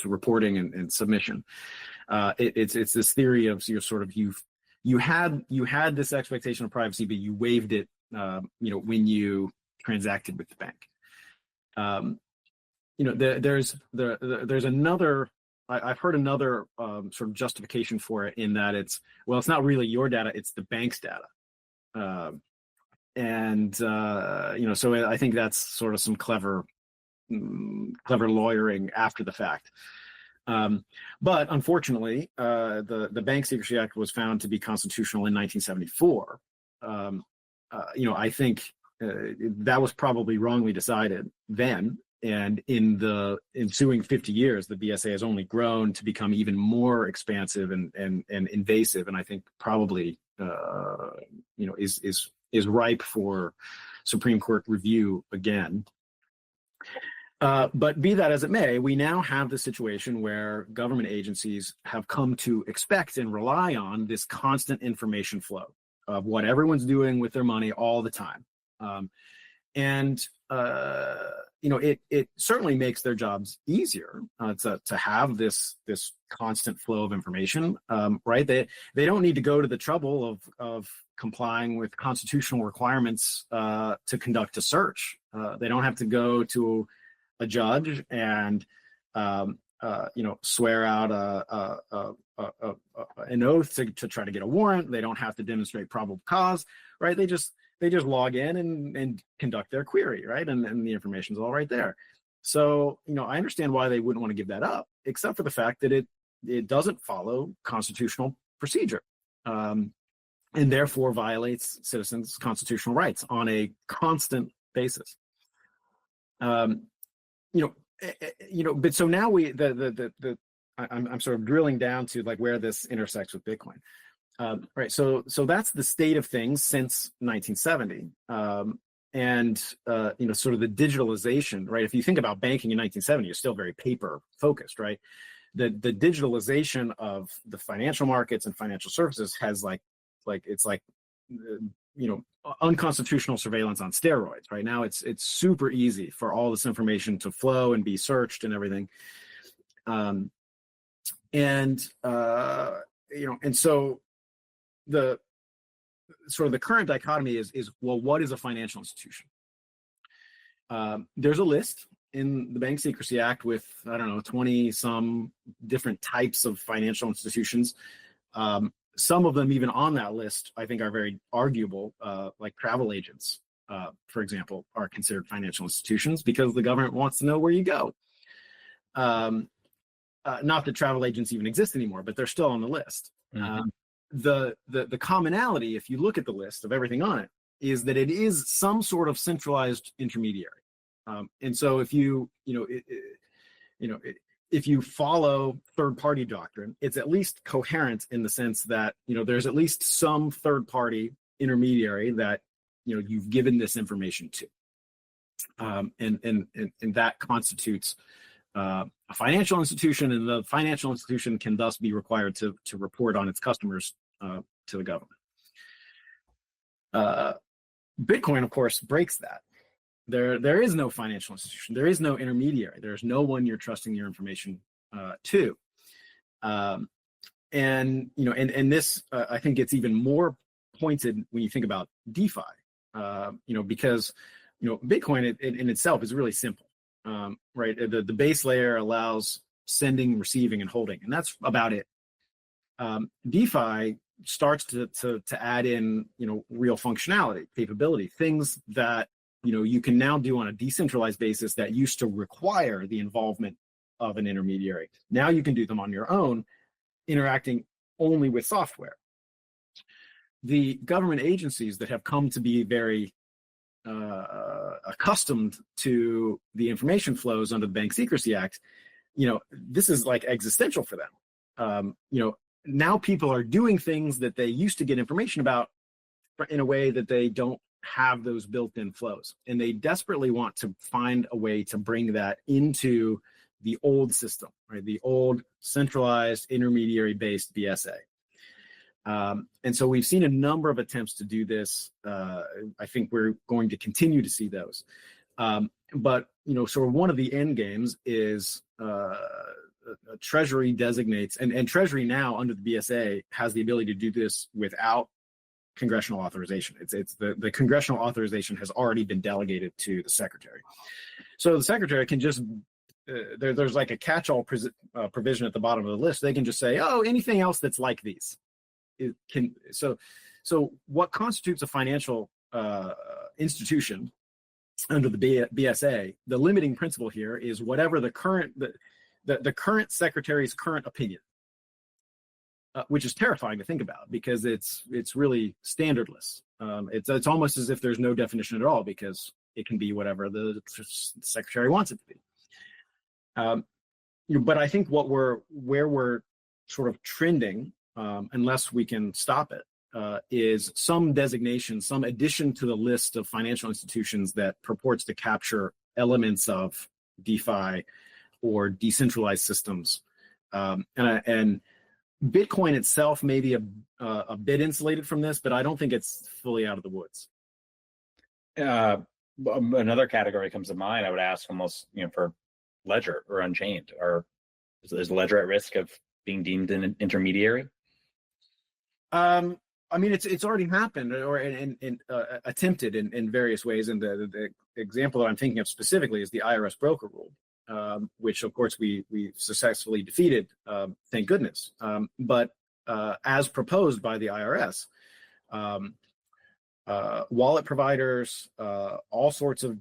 reporting and submission. It's this theory of you had this expectation of privacy, but you waived it when you transacted with the bank. There's another. I've heard another sort of justification for it in that it's not really your data, it's the bank's data. So I think that's sort of some clever lawyering after the fact. But unfortunately, the Bank Secrecy Act was found to be constitutional in 1974. I think that was probably wrongly decided then. And in the ensuing 50 years, the BSA has only grown to become even more expansive and invasive, and I think probably is ripe for Supreme Court review again. But be that as it may, we now have the situation where government agencies have come to expect and rely on this constant information flow of what everyone's doing with their money all the time. It certainly makes their jobs easier to have this constant flow of information, right? They don't need to go to the trouble of complying with constitutional requirements to conduct a search. They don't have to go to a judge and swear out an oath to try to get a warrant. They don't have to demonstrate probable cause, right? They just log in and conduct their query, right? And the information's all right there. So, I understand why they wouldn't want to give that up, except for the fact that it doesn't follow constitutional procedure, and therefore violates citizens' constitutional rights on a constant basis. But so now I'm sort of drilling down to like where this intersects with Bitcoin. Right. So that's the state of things since 1970. and sort of the digitalization, right? If you think about banking in 1970, it's still very paper focused, right? The digitalization of the financial markets and financial services has unconstitutional surveillance on steroids. Right now, it's super easy for all this information to flow and be searched and everything. And so the sort of the current dichotomy is well, what is a financial institution? There's a list in the Bank Secrecy Act with, 20 some different types of financial institutions. Some of them even on that list, I think, are very arguable, like travel agents, for example, are considered financial institutions because the government wants to know where you go. Not that travel agents even exist anymore, but they're still on the list. Mm-hmm. The commonality, if you look at the list of everything on it, is that it is some sort of centralized intermediary. And so if if you follow third-party doctrine, it's at least coherent in the sense that there's at least some third-party intermediary that you've given this information to, and that constitutes a financial institution, and the financial institution can thus be required to report on its customers to the government. Bitcoin, of course, breaks that. There is no financial institution. There is no intermediary. There's no one you're trusting your information to. And this, I think it's even more pointed when you think about DeFi, because Bitcoin in itself is really simple, right? The base layer allows sending, receiving, and holding, and that's about it. DeFi starts to add in real functionality, capability, things that you can now do on a decentralized basis that used to require the involvement of an intermediary. Now you can do them on your own, interacting only with software. The government agencies that have come to be very accustomed to the information flows under the Bank Secrecy Act, this is like existential for them. Now people are doing things that they used to get information about in a way that they don't have those built-in flows, and they desperately want to find a way to bring that into the old system, right? The old centralized intermediary-based BSA. And so we've seen a number of attempts to do this. I think we're going to continue to see those. But sort of one of the end games is Treasury designates, and Treasury now under the BSA has the ability to do this without congressional authorization. It's the congressional authorization has already been delegated to the secretary. So the secretary can just there's like a catch-all provision at the bottom of the list. They can just say, oh, anything else that's like these. It can so what constitutes a financial institution under the BSA? The limiting principle here is whatever the current secretary's current opinion. Which is terrifying to think about because it's really standardless. It's almost as if there's no definition at all because it can be whatever the secretary wants it to be. But I think where we're sort of trending, unless we can stop it, is some designation, some addition to the list of financial institutions that purports to capture elements of DeFi or decentralized systems, and Bitcoin itself may be a bit insulated from this, but I don't think it's fully out of the woods. Another category comes to mind. I would ask almost, for Ledger or Unchained, or is Ledger at risk of being deemed an intermediary? I mean, it's already happened or attempted in various ways. And the example that I'm thinking of specifically is the IRS broker rule. Which of course we successfully defeated, thank goodness. But as proposed by the IRS, wallet providers, all sorts of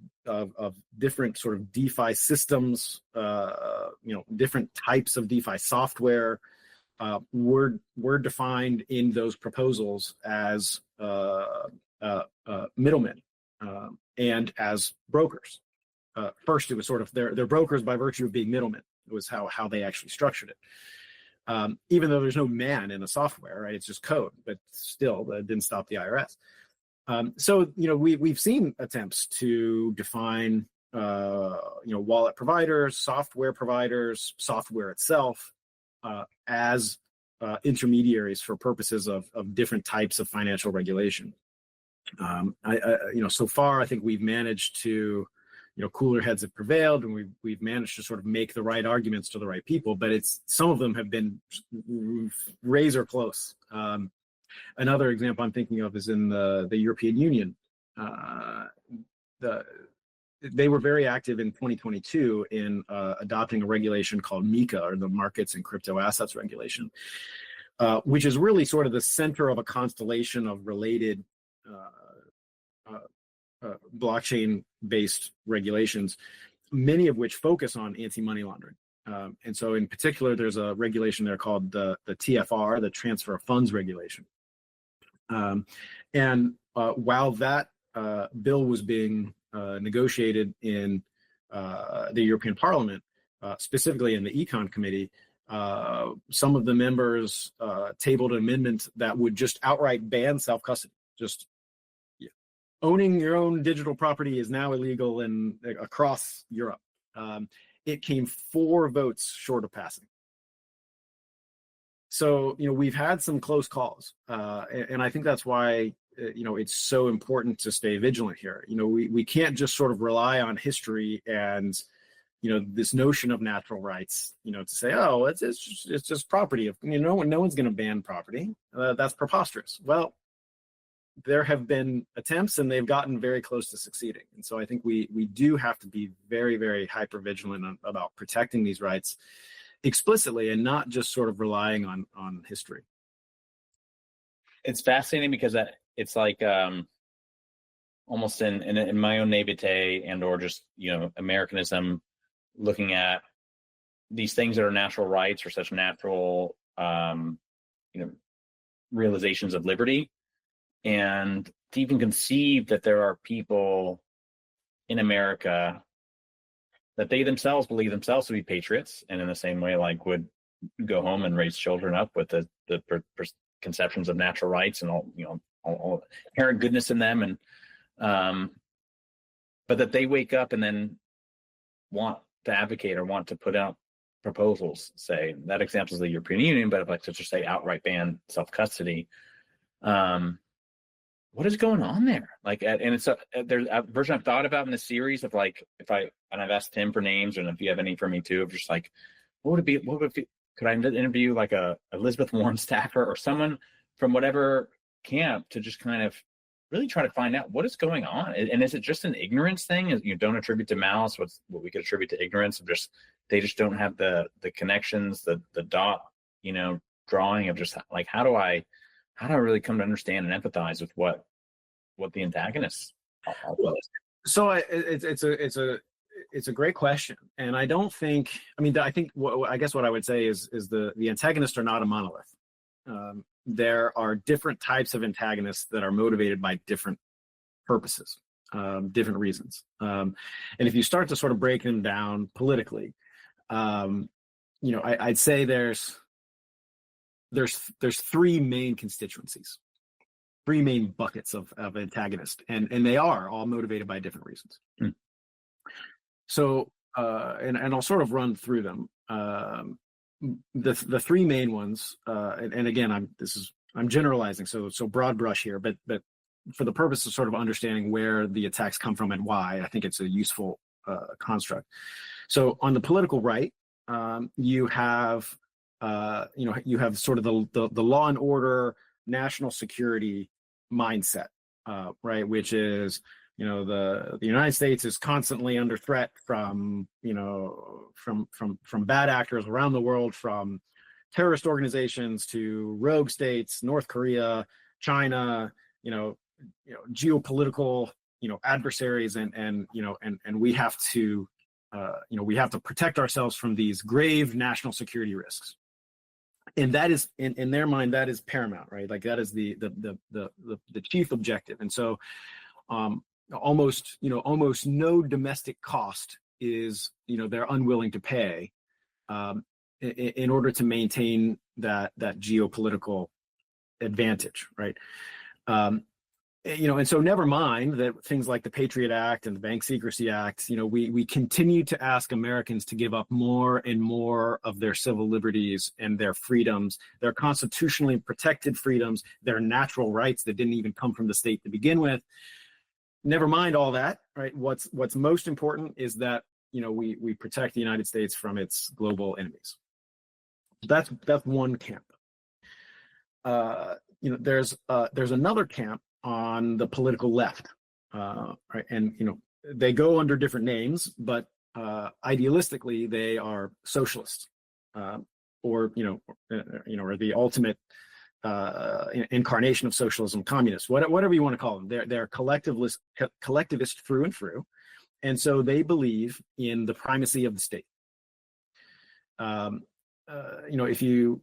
different sort of DeFi systems, different types of DeFi software were defined in those proposals as middlemen and as brokers. First, it was sort of they're brokers by virtue of being middlemen. It was how they actually structured it. Even though there's no man in the software, right? It's just code, but still, that didn't stop the IRS. So we've seen attempts to define wallet providers, software itself as intermediaries for purposes of different types of financial regulation. So far I think we've managed to, cooler heads have prevailed, and we've managed to sort of make the right arguments to the right people, but some of them have been razor close. Another example I'm thinking of is in the European Union. They were very active in 2022 in adopting a regulation called MiCA, or the Markets and Crypto Assets Regulation, which is really sort of the center of a constellation of related blockchain-based regulations, many of which focus on anti-money laundering. And so in particular, there's a regulation there called the TFR, the Transfer of Funds Regulation. While that bill was being negotiated in the European Parliament, specifically in the Econ Committee, some of the members tabled an amendment that would just outright ban self-custody. Just owning your own digital property is now illegal across Europe. It came 4 votes short of passing. So, we've had some close calls, and I think that's why, it's so important to stay vigilant here. We can't just sort of rely on history and, this notion of natural rights, to say, oh, it's just property. No one's going to ban property. That's preposterous. Well, there have been attempts, and they've gotten very close to succeeding. And so I think we do have to be very, very hyper vigilant about protecting these rights explicitly, and not just sort of relying on history. It's fascinating because it's like almost in my own naivete and or just Americanism, looking at these things that are natural rights or such natural realizations of liberty, and to even conceive that there are people in America that they themselves believe themselves to be patriots, and in the same way would go home and raise children up with the conceptions of natural rights and all inherent goodness in them, and but that they wake up and then want to advocate or want to put out proposals, say that example is the European Union, but if I could just say outright ban self-custody, what is going on there? And it's there's a version I've thought about in the series of and I've asked Tim for names, and if you have any for me too, of just what would it be? Could I interview a Elizabeth Warren staffer or someone from whatever camp to just kind of really try to find out what is going on? And is it just an ignorance thing? You don't attribute to malice what we could attribute to ignorance of they just don't have the connections, the dot, drawing of just how do I really come to understand and empathize with what the antagonists are? So it's a great question, and I don't think. I think I guess what I would say is the antagonists are not a monolith. There are different types of antagonists that are motivated by different purposes, different reasons. And if you start to sort of break them down politically, I'd say there's 3 main constituencies, 3 main buckets of antagonists, and they are all motivated by different reasons. So, and I'll sort of run through them. The 3 main ones, and again, I'm generalizing, so broad brush here, but for the purpose of sort of understanding where the attacks come from and why, I think it's a useful construct. So on the political right, you have sort of the law and order, national security mindset, right, which is the United States is constantly under threat from bad actors around the world, from terrorist organizations to rogue states, North Korea, China, geopolitical adversaries, and we have to protect ourselves from these grave national security risks. And that is in their mind, that is paramount, right? That is the chief objective. And so almost no domestic cost is they're unwilling to pay in order to maintain that geopolitical advantage, right? and so never mind that things like the Patriot Act and the Bank Secrecy Act, we continue to ask Americans to give up more and more of their civil liberties and their freedoms, their constitutionally protected freedoms, their natural rights that didn't even come from the state to begin with. Never mind all that, right? What's most important is that, we protect the United States from its global enemies. That's one camp. There's another camp on the political left, right? And they go under different names, but idealistically they are socialists, or the ultimate incarnation of socialism, communists, whatever you want to call them. They're collectivist through and through, and so they believe in the primacy of the state. If you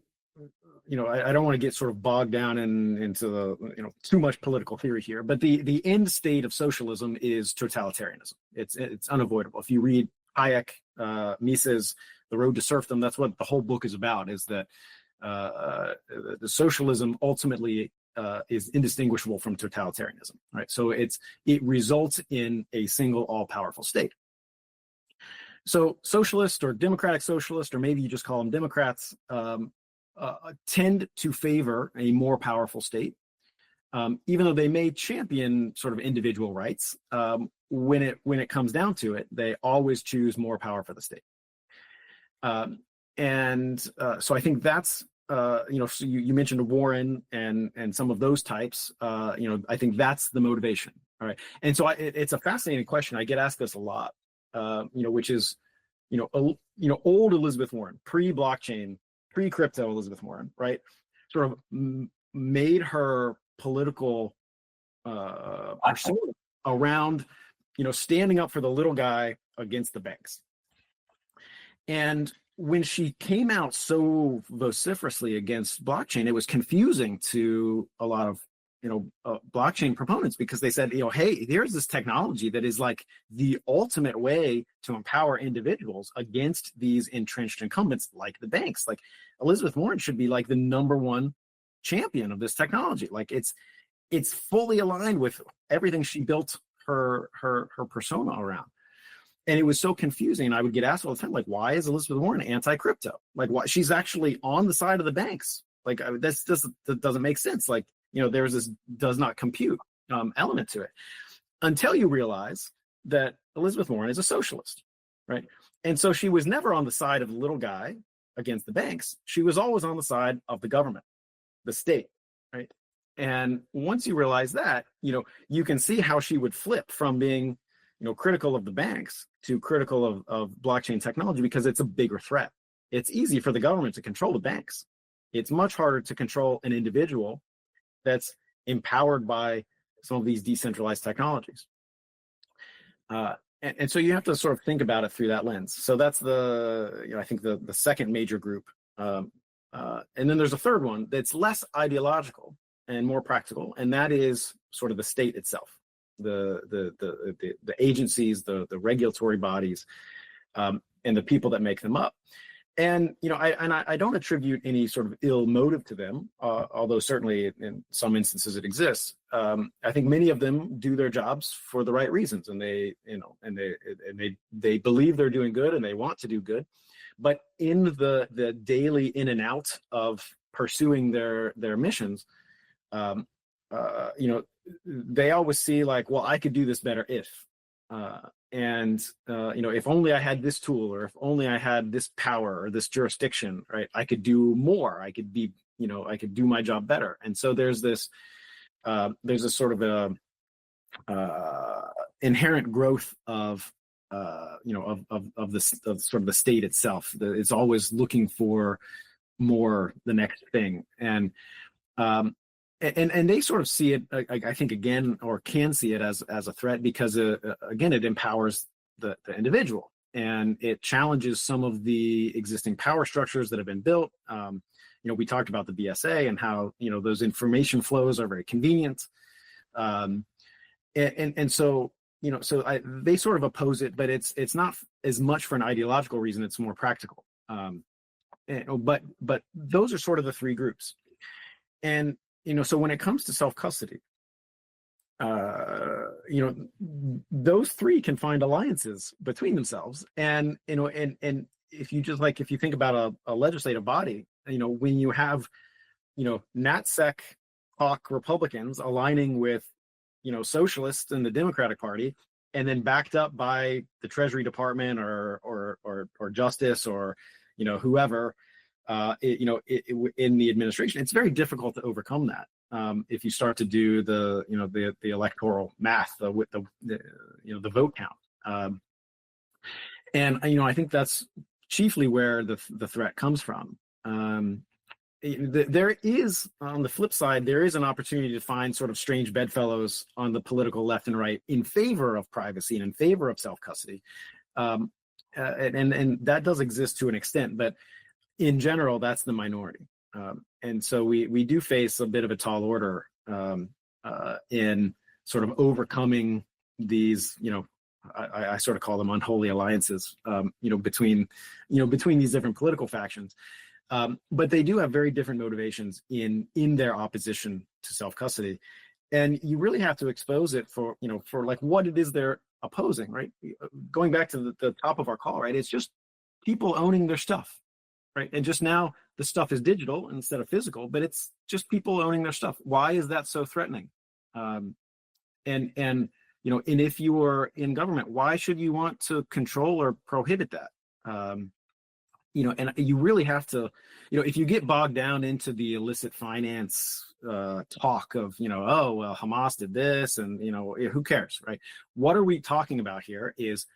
I don't want to get sort of bogged down into the too much political theory here, but the end state of socialism is totalitarianism. It's unavoidable. If you read Hayek, Mises' The Road to Serfdom, that's what the whole book is about. Is that the socialism ultimately is indistinguishable from totalitarianism, right? So it results in a single all-powerful state. So socialist or democratic socialist, or maybe you just call them Democrats, tend to favor a more powerful state, even though they may champion sort of individual rights. When it comes down to it, they always choose more power for the state. So I think that's so you mentioned Warren and some of those types. I think that's the motivation. All right, and so it's a fascinating question. I get asked this a lot, which is, old Elizabeth Warren, pre-blockchain, pre-crypto Elizabeth Warren, right? Sort of made her political persona around, standing up for the little guy against the banks. And when she came out so vociferously against blockchain, it was confusing to a lot of blockchain proponents, because they said, hey, there's this technology that is like the ultimate way to empower individuals against these entrenched incumbents like the banks. Like, Elizabeth Warren should be like the number one champion of this technology. Like, it's fully aligned with everything she built her persona around. And it was so confusing. And I would get asked all the time, like, why is Elizabeth Warren anti-crypto? Like, why? She's actually on the side of the banks. Like, that doesn't make sense. Like, there's this does not compute element to it, until you realize that Elizabeth Warren is a socialist, right? And so she was never on the side of the little guy against the banks. She was always on the side of the government, the state, right? And once you realize that, you can see how she would flip from being, critical of the banks to critical of blockchain technology, because it's a bigger threat. It's easy for the government to control the banks. It's much harder to control an individual that's empowered by some of these decentralized technologies. And so you have to sort of think about it through that lens. So that's I think the second major group. And then there's a third one that's less ideological and more practical, and that is sort of the state itself, the agencies, the regulatory bodies, and the people that make them up. And I don't attribute any sort of ill motive to them, although certainly in some instances it exists. I think many of them do their jobs for the right reasons, and they believe they're doing good and they want to do good. But in the daily in and out of pursuing their missions, they always see like, well, I could do this better if. If only I had this tool, or if only I had this power or this jurisdiction, right, I could do more. I could be, I could do my job better. And so there's this sort of inherent growth of the state itself. It's always looking for more, the next thing. And they sort of see it, I think, again, or can see it as a threat, because again, it empowers the individual, and it challenges some of the existing power structures that have been built. We talked about the BSA and how those information flows are very convenient, so they sort of oppose it, but it's not as much for an ideological reason; it's more practical. But those are sort of the three groups, and so when it comes to self-custody, those three can find alliances between themselves. And, and if you think about a legislative body, when you have, NatSec hawk Republicans aligning with, socialists in the Democratic Party, and then backed up by the Treasury Department or Justice or, whoever, in the administration, it's very difficult to overcome that. If you start to do the electoral math with the vote count, and I think that's chiefly where the threat comes from. There is, on the flip side, there is an opportunity to find sort of strange bedfellows on the political left and right in favor of privacy and in favor of self-custody, and that does exist to an extent, but in general, that's the minority. And so we do face a bit of a tall order in sort of overcoming these, I sort of call them unholy alliances, between these different political factions. But they do have very different motivations in their opposition to self-custody. And you really have to expose it for like what it is they're opposing, right? Going back to the top of our call, right? It's just people owning their stuff. Right. And just now the stuff is digital instead of physical, but it's just people owning their stuff. Why is that so threatening? And if you are in government, why should you want to control or prohibit that? And you really have to, if you get bogged down into the illicit finance talk of, oh, well, Hamas did this and, who cares, right? What are we talking about here is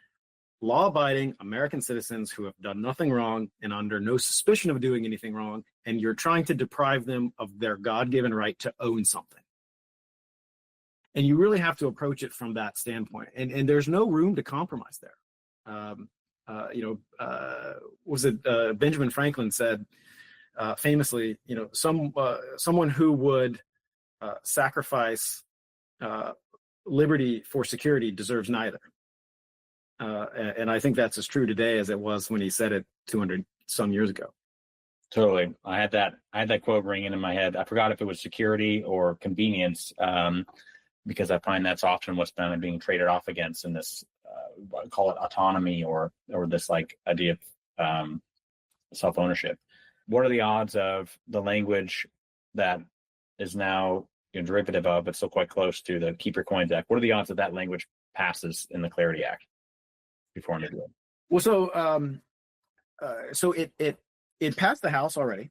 law-abiding American citizens who have done nothing wrong and under no suspicion of doing anything wrong, and you're trying to deprive them of their God-given right to own something. And you really have to approach it from that standpoint. And there's no room to compromise there. Benjamin Franklin said famously, someone who would sacrifice liberty for security deserves neither. And I think that's as true today as it was when he said it 200 some years ago. Totally. I had that quote ringing in my head. I forgot if it was security or convenience, because I find that's often what's being traded off against in this, call it autonomy or this like idea of self-ownership. What are the odds of the language that is now derivative of, but still quite close to the Keep Your Coins Act? What are the odds that language passes in the Clarity Act before I'm into it? Well, so it passed the House already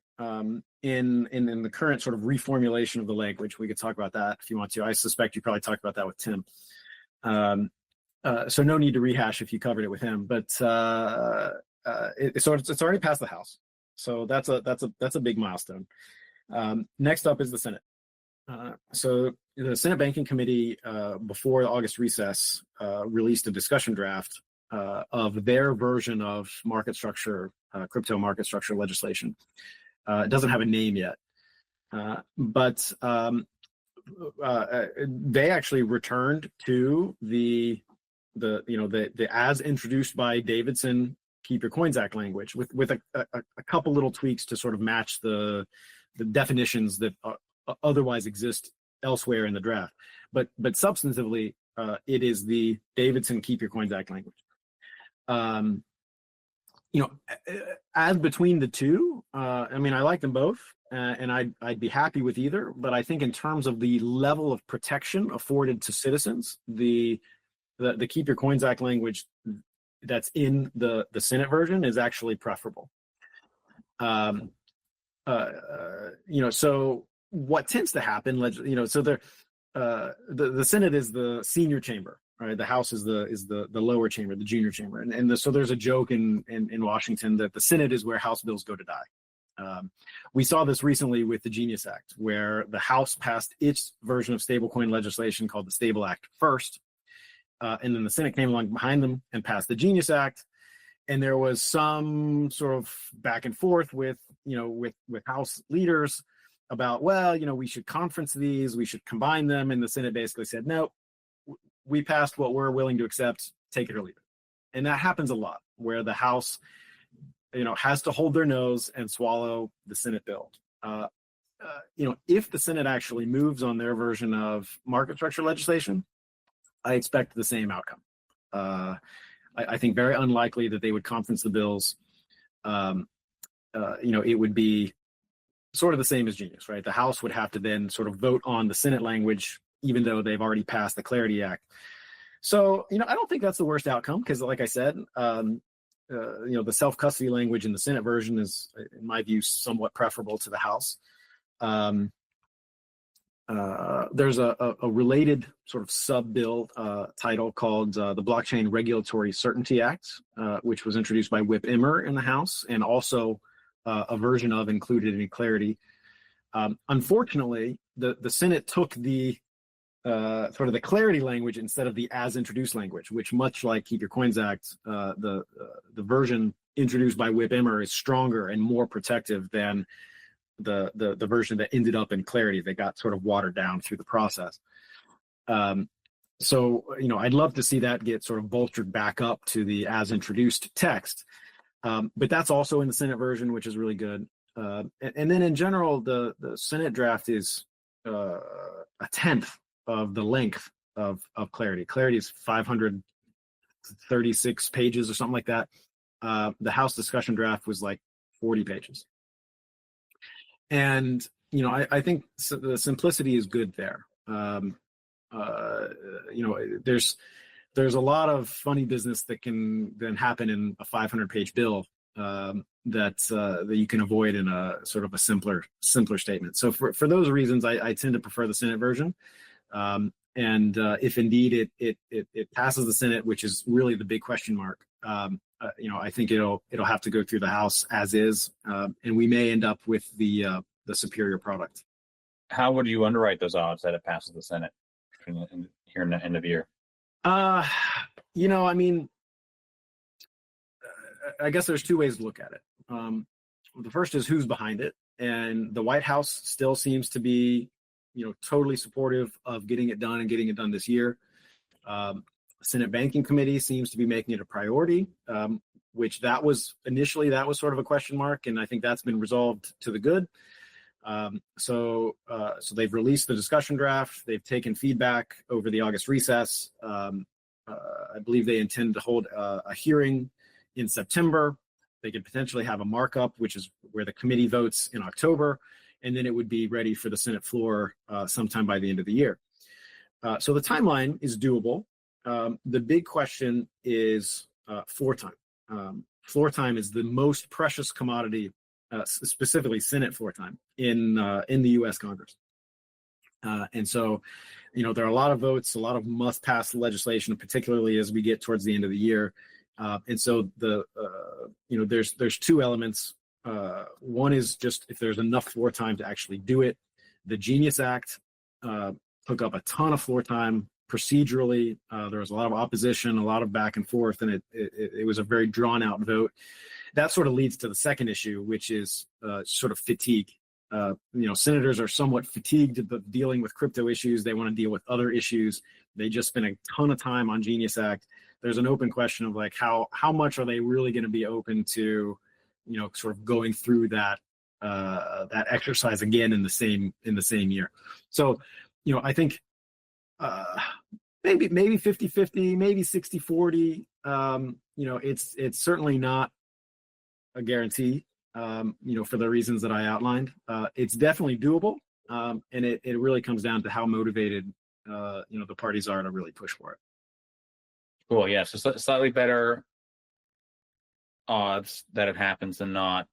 in the current sort of reformulation of the language. We could talk about that if you want to. I suspect you probably talked about that with Tim. So no need to rehash if you covered it with him. But it's already passed the House, so that's a big milestone. Next up is the Senate. So the Senate Banking Committee, before the August recess, released a discussion draft of their version of market structure, crypto market structure legislation. It doesn't have a name yet, but they actually returned to the as introduced by Davidson Keep Your Coins Act language with a couple little tweaks to sort of match the definitions that otherwise exist elsewhere in the draft. But substantively, it is the Davidson Keep Your Coins Act language. As between the two, I like them both, and I'd be happy with either. But I think in terms of the level of protection afforded to citizens, the Keep Your Coins Act language that's in the Senate version is actually preferable. So what tends to happen, so the Senate is the senior chamber. Right, the House is the lower chamber, the junior chamber, and so there's a joke in Washington that the Senate is where House bills go to die. We saw this recently with the Genius Act, where the House passed its version of stablecoin legislation called the Stable Act first, and then the Senate came along behind them and passed the Genius Act, and there was some sort of back and forth with House leaders about, we should conference these, we should combine them, and the Senate basically said no. We passed what we're willing to accept, take it or leave it. And that happens a lot, where the House, has to hold their nose and swallow the Senate bill. if the Senate actually moves on their version of market structure legislation, I expect the same outcome. I think very unlikely that they would conference the bills. It would be sort of the same as Genius, right? The House would have to then sort of vote on the Senate language, even though they've already passed the Clarity Act. So, I don't think that's the worst outcome because, like I said, the self-custody language in the Senate version is, in my view, somewhat preferable to the House. There's a related sort of sub-bill title called the Blockchain Regulatory Certainty Act, which was introduced by Whip Emmer in the House, and also a version of included in Clarity. Unfortunately, the Senate took the sort of the Clarity language instead of the as introduced language, which, much like Keep Your Coins Act, the version introduced by Whip Emmer is stronger and more protective than the version that ended up in Clarity. They got sort of watered down through the process. So I'd love to see that get sort of bolstered back up to the as introduced text. But that's also in the Senate version, which is really good. And then in general, the Senate draft is a tenth of the length of Clarity. Clarity is 536 pages or something like that. The House discussion draft was like 40 pages. And, I think the simplicity is good there. There's a lot of funny business that can then happen in a 500-page bill that you can avoid in a sort of a simpler statement. So for those reasons, I tend to prefer the Senate version. And if indeed it passes the Senate, which is really the big question mark, I think it'll have to go through the House as is, and we may end up with the superior product. How would you underwrite those odds that it passes the Senate here in the end of year? I guess there's two ways to look at it. The first is who's behind it, and the White House still seems to be, totally supportive of getting it done and getting it done this year. Senate Banking Committee seems to be making it a priority, which that was sort of a question mark, and I think that's been resolved to the good. So they've released the discussion draft. They've taken feedback over the August recess. I believe they intend to hold a hearing in September. They could potentially have a markup, which is where the committee votes in October, and then it would be ready for the Senate floor sometime by the end of the year. So the timeline is doable. The big question is floor time. Floor time is the most precious commodity, specifically Senate floor time in the U.S. Congress. And so, there are a lot of votes, a lot of must-pass legislation, particularly as we get towards the end of the year. And so there's two elements. One is just if there's enough floor time to actually do it. The Genius Act took up a ton of floor time procedurally. There was a lot of opposition, a lot of back and forth, and it was a very drawn-out vote. That sort of leads to the second issue, which is sort of fatigue. Senators are somewhat fatigued of dealing with crypto issues. They want to deal with other issues. They just spent a ton of time on Genius Act. There's an open question of like how much are they really going to be open to, sort of going through that exercise again in the same year. So, I think maybe 50-50, maybe 60-40. It's certainly not a guarantee. For the reasons that I outlined. It's definitely doable, and it really comes down to how motivated the parties are to really push for it. Cool. Yeah. So slightly better odds that it happens than not.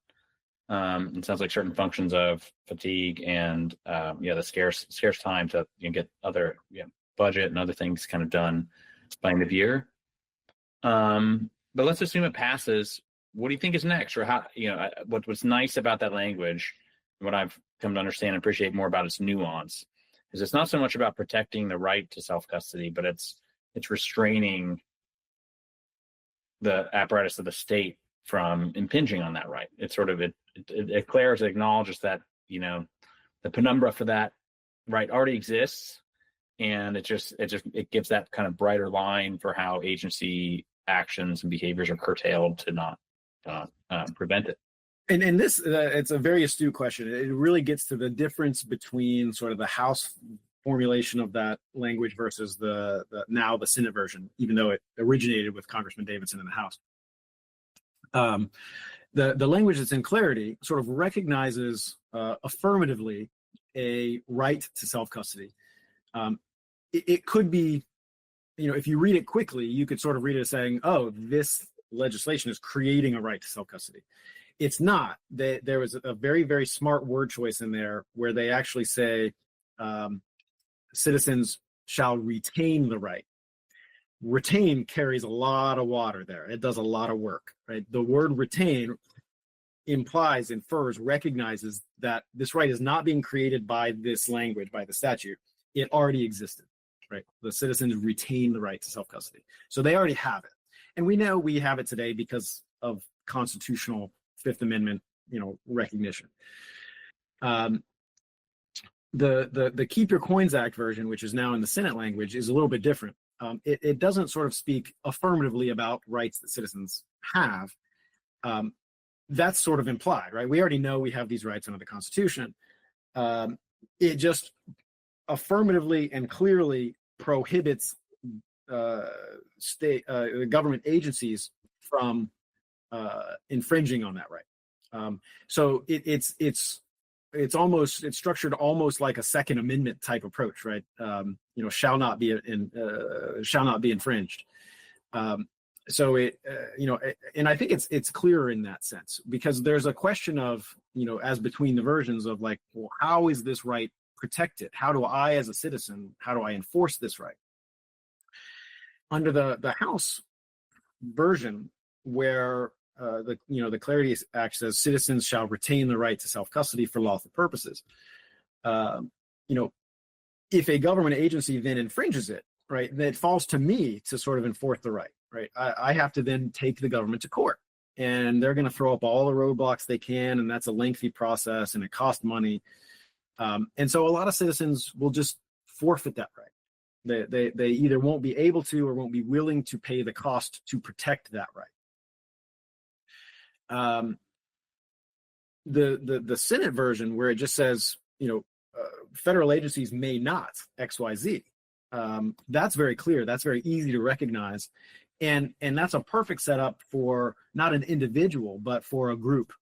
It sounds like certain functions of fatigue and the scarce time to get other budget and other things kind of done by end of year. But let's assume it passes. What do you think is next, or how? What's nice about that language, and what I've come to understand and appreciate more about its nuance, is it's not so much about protecting the right to self-custody, but it's restraining the apparatus of the state from impinging on that right. It's sort of it declares, it acknowledges that the penumbra for that right already exists, and it gives that kind of brighter line for how agency actions and behaviors are curtailed to not prevent it. And this, it's a very astute question. It really gets to the difference between sort of the House formulation of that language versus the Senate version, even though it originated with Congressman Davidson in the House. The language that's in clarity sort of recognizes affirmatively a right to self-custody. It could be, if you read it quickly, you could sort of read it as saying, oh, this legislation is creating a right to self-custody. It's not. There was a very, very smart word choice in there where they actually say citizens shall retain the right. Retain carries a lot of water there. It does a lot of work, right? The word retain implies, infers, recognizes that this right is not being created by this language, by the statute. It already existed, right? The citizens retain the right to self-custody. So they already have it. And we know we have it today because of constitutional Fifth Amendment, recognition. The Keep Your Coins Act version, which is now in the Senate language, is a little bit different. It doesn't sort of speak affirmatively about rights that citizens have. That's sort of implied, right? We already know we have these rights under the Constitution. It just affirmatively and clearly prohibits government agencies from infringing on that right. So it's structured almost like a Second Amendment type approach, right? Shall not be infringed. So and I think it's clearer in that sense, because there's a question of, as between the versions of like, well, how is this right protected? How do I, as a citizen, how do I enforce this right? Under the House version, where the Clarity Act says citizens shall retain the right to self-custody for lawful purposes. If a government agency then infringes it, right, then it falls to me to sort of enforce the right, right? I have to then take the government to court, and they're going to throw up all the roadblocks they can, and that's a lengthy process, and it costs money. And so a lot of citizens will just forfeit that right. They either won't be able to or won't be willing to pay the cost to protect that right. The Senate version, where it just says, federal agencies may not XYZ, that's very clear. That's very easy to recognize. And that's a perfect setup for not an individual, but for a group,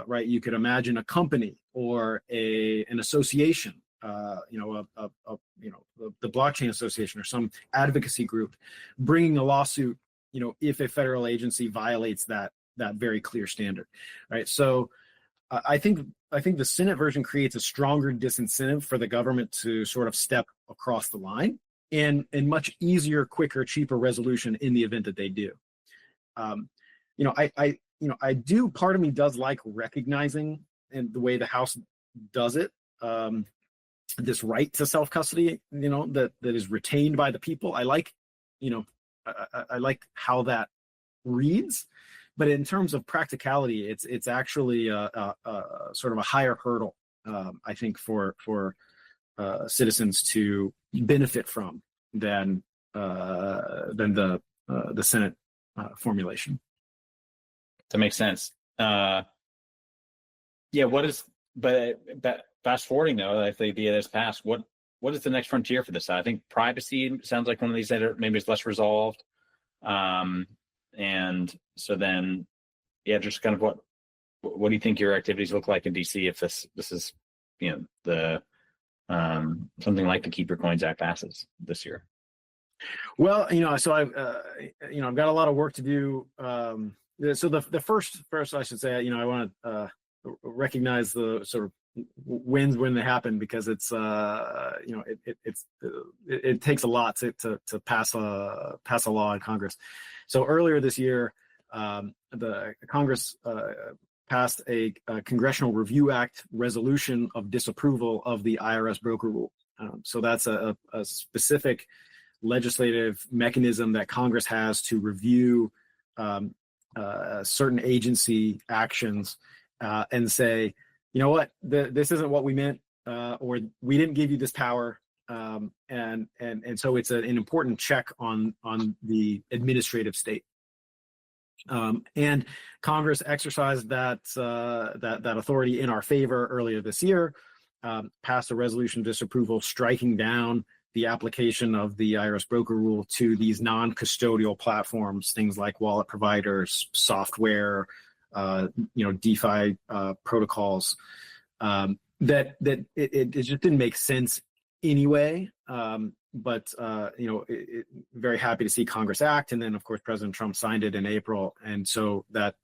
right? You could imagine a company or an association, the blockchain association or some advocacy group bringing a lawsuit, if a federal agency violates that very clear standard, right? So I think the Senate version creates a stronger disincentive for the government to sort of step across the line, and much easier, quicker, cheaper resolution in the event that they do. I do. Part of me does like recognizing, and the way the House does it, this right to self-custody, that is retained by the people. I like, I like how that reads. But in terms of practicality, it's actually a sort of a higher hurdle, I think, for citizens to benefit from than the Senate formulation. That makes sense. But fast forwarding though, if the idea is passed, what is the next frontier for this? I think privacy sounds like one of these that maybe is less resolved. And so then, just kind of what do you think your activities look like in DC if this is, the something like the Keep Your Coins Act passes this year? Well, so I've got a lot of work to do. So the first I should say, I want to recognize the sort of wins when they happen, because it's it takes a lot to pass a law in Congress. So earlier this year, the Congress passed a Congressional Review Act resolution of disapproval of the IRS broker rule. So that's a specific legislative mechanism that Congress has to review certain agency actions and say, this isn't what we meant, or we didn't give you this power. And so it's an important check on the administrative state. And Congress exercised that authority in our favor earlier this year, passed a resolution of disapproval striking down the application of the IRS broker rule to these non-custodial platforms, things like wallet providers, software, DeFi protocols. That it just didn't make sense anyway. But very happy to see Congress act, and then of course President Trump signed it in April, and so that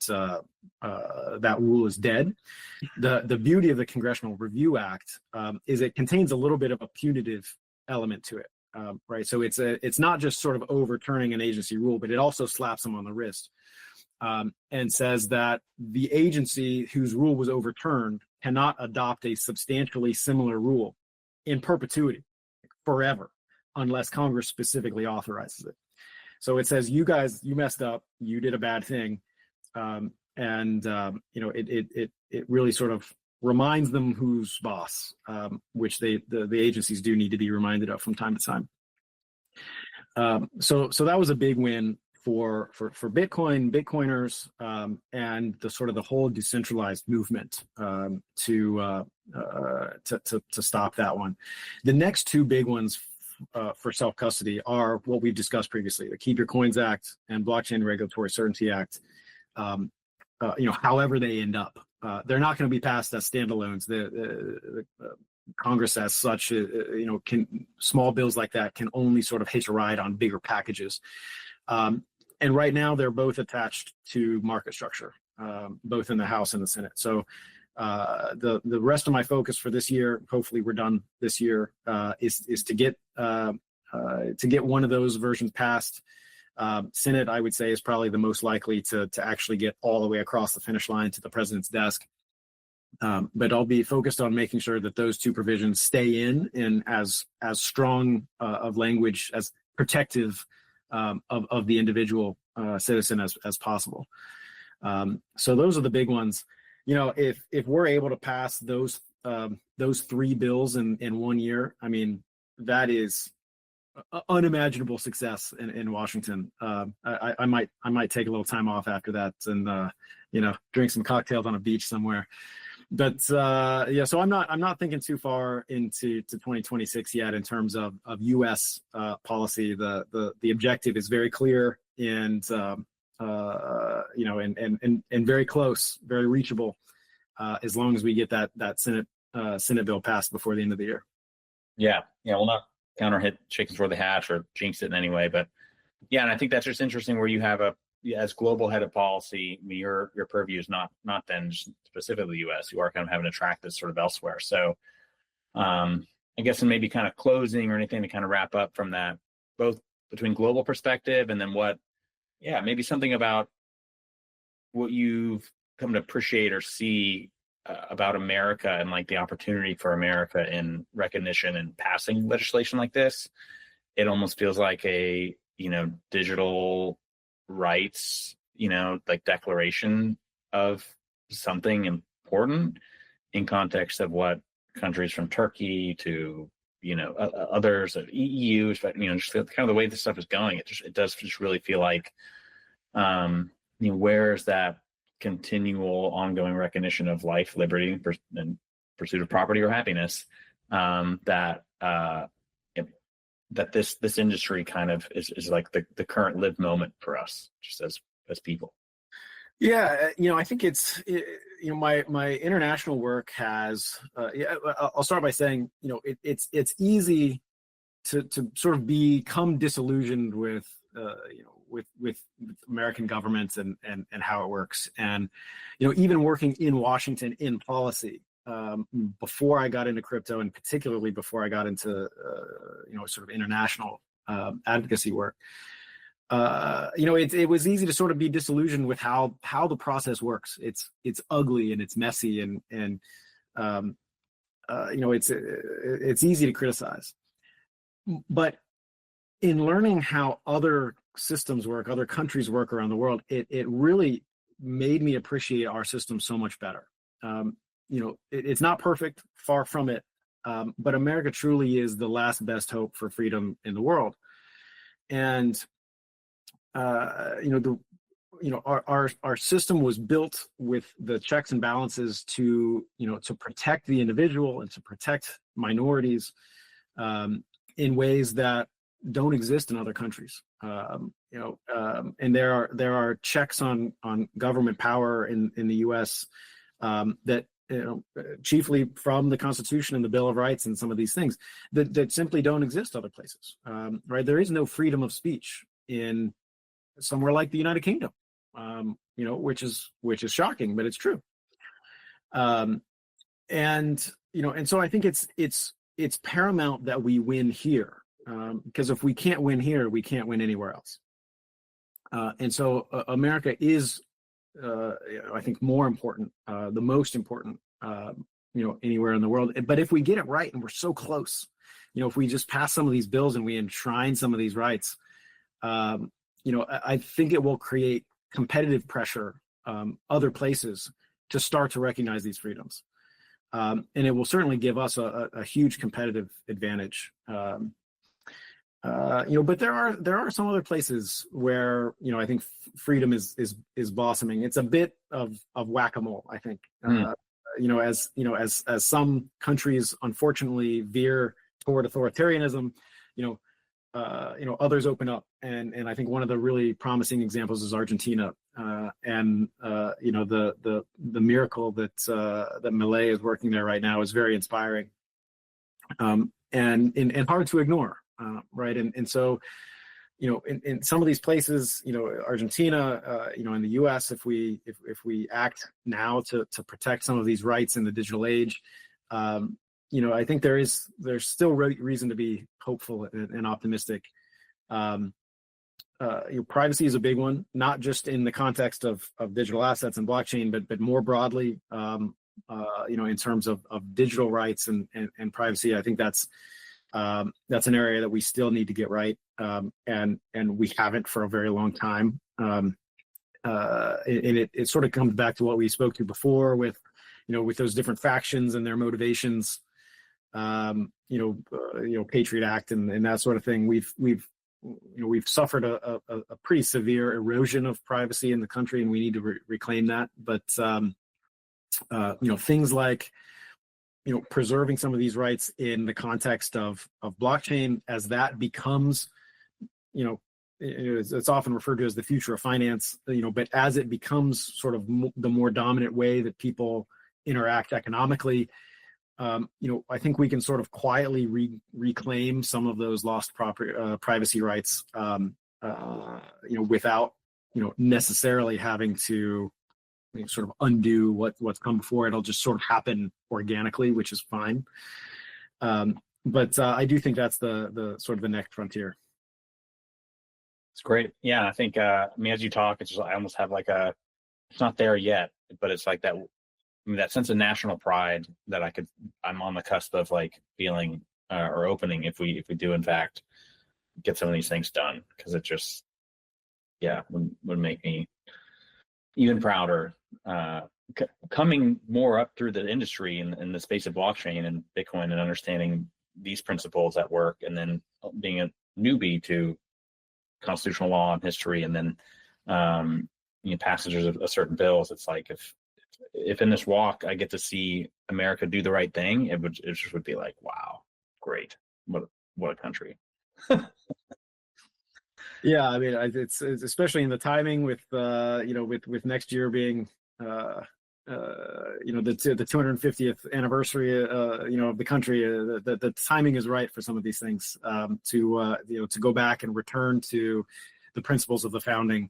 rule is dead. The beauty of the Congressional Review Act is it contains a little bit of a punitive element to it, right? So it's not just sort of overturning an agency rule, but it also slaps them on the wrist and says that the agency whose rule was overturned cannot adopt a substantially similar rule in perpetuity, forever, unless Congress specifically authorizes it. So it says, you guys, you messed up, you did a bad thing, it really sort of reminds them who's boss, which the agencies do need to be reminded of from time to time. So that was a big win for Bitcoin, Bitcoiners, and the sort of the whole decentralized movement to stop that one. The next two big ones for self-custody are what we've discussed previously: the Keep Your Coins Act and Blockchain Regulatory Certainty Act. However they end up, they're not going to be passed as standalones. The Congress, as such, small bills like that can only sort of hitch a ride on bigger packages. And right now, they're both attached to market structure, both in the House and the Senate. So the rest of my focus for this year, hopefully we're done this year, is to get one of those versions passed. Senate, I would say, is probably the most likely to actually get all the way across the finish line to the president's desk. But I'll be focused on making sure that those two provisions stay in as strong of language, as protective of the individual citizen as possible. So those are the big ones. If we're able to pass those three bills in 1 year, I mean, that is unimaginable success in Washington. I might take a little time off after that and drink some cocktails on a beach somewhere. But so I'm not thinking too far into 2026 yet in terms of U.S. policy. The objective is very clear and very close, very reachable, as long as we get that Senate bill passed before the end of the year. Yeah, we'll not hit chickens before they hatch or jinx it in any way, but yeah, and I think that's just interesting where you have as global head of policy, I mean, your purview is not then just specifically the U.S. You are kind of having to track this sort of elsewhere. So I guess in maybe kind of closing or anything to kind of wrap up from that, both between global perspective and then maybe something about what you've come to appreciate or see about America and like the opportunity for America in recognition and passing legislation like this. It almost feels like a, digital rights, like declaration of something important in context of what countries from Turkey to, others of EU, just kind of the way this stuff is going. It does just really feel like, where's that continual ongoing recognition of life, liberty, and pursuit of property or happiness, that this industry kind of is like the current live moment for us, just as people. Yeah, I think it's my international work has. I'll start by saying it's easy to sort of become disillusioned with American governments and how it works, and even working in Washington in policy. Before I got into crypto, and particularly before I got into sort of international advocacy work, it was easy to sort of be disillusioned with how the process works. It's ugly and it's messy and it's easy to criticize. But in learning how other systems work, other countries work around the world, it really made me appreciate our system so much better. It's not perfect, far from it, but America truly is the last best hope for freedom in the world. And our system was built with the checks and balances to protect the individual and to protect minorities in ways that don't exist in other countries. And there are checks on government power in the U.S. That chiefly from the Constitution and the Bill of Rights and some of these things that simply don't exist other places. Right? There is no freedom of speech in somewhere like the United Kingdom, which is shocking, but it's true. And so I think it's paramount that we win here, because if we can't win here, we can't win anywhere else. And so America is, I think, more important, the most important, anywhere in the world. But if we get it right, and we're so close, if we just pass some of these bills and we enshrine some of these rights, I think it will create competitive pressure other places to start to recognize these freedoms. And it will certainly give us a huge competitive advantage. But there are some other places where I think freedom is blossoming. It's a bit of whack-a-mole, I think. As some countries unfortunately veer toward authoritarianism, others open up, and I think one of the really promising examples is Argentina, and the miracle that Milei is working there right now is very inspiring, and hard to ignore, right? And so, in some of these places, Argentina, in the U.S., if we act now to protect some of these rights in the digital age, I think there's still reason to be hopeful and optimistic. Privacy is a big one, not just in the context of digital assets and blockchain, but more broadly, in terms of digital rights and privacy. I think that's an area that we still need to get right, and we haven't for a very long time. And it sort of comes back to what we spoke to before with those different factions and their motivations. Patriot Act and that sort of thing. We've suffered a pretty severe erosion of privacy in the country, and we need to reclaim that. But things like preserving some of these rights in the context of blockchain, as that becomes it's often referred to as the future of finance. But as it becomes sort of the more dominant way that people interact economically, I think we can sort of quietly reclaim some of those lost privacy rights, without, necessarily having to sort of undo what's come before. It'll just sort of happen organically, which is fine. But I do think that's the sort of the next frontier. It's great. Yeah, I think, as you talk, it's just, I almost have it's not there yet, but it's like that. That sense of national pride that I'm on the cusp of feeling or opening if we do in fact get some of these things done, because it just would make me even prouder. Coming more up through the industry in the space of blockchain and Bitcoin and understanding these principles at work, and then being a newbie to constitutional law and history, and then passages of certain bills. It's like if in this walk I get to see America do the right thing, it just would be like, wow, great, what a country. Yeah, I mean, it's especially in the timing with with next year being the 250th anniversary of the country. The timing is right for some of these things, to go back and return to the principles of the founding,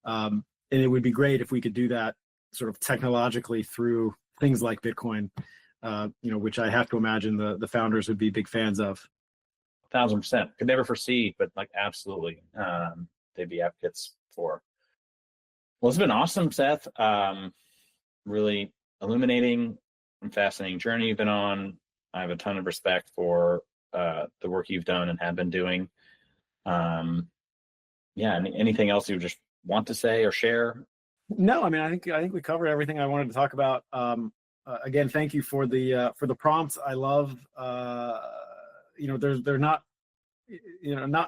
and it would be great if we could do that sort of technologically through things like Bitcoin, which I have to imagine the founders would be big fans of. 1,000%. Could never foresee, but absolutely, they'd be advocates for. Well, it's been awesome, Seth. Really illuminating and fascinating journey you've been on. I have a ton of respect for the work you've done and have been doing. Anything else you just want to say or share? No, I mean, I think we covered everything I wanted to talk about. Again, thank you for the prompts. I love, there's not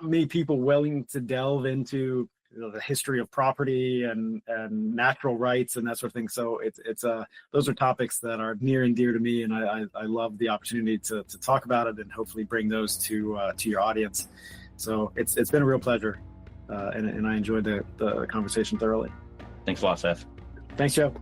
many people willing to delve into the history of property and natural rights and that sort of thing. So those are topics that are near and dear to me, and I love the opportunity to talk about it and hopefully bring those to your audience. So it's been a real pleasure, and I enjoyed the conversation thoroughly. Thanks a lot, Seth. Thanks, Joe.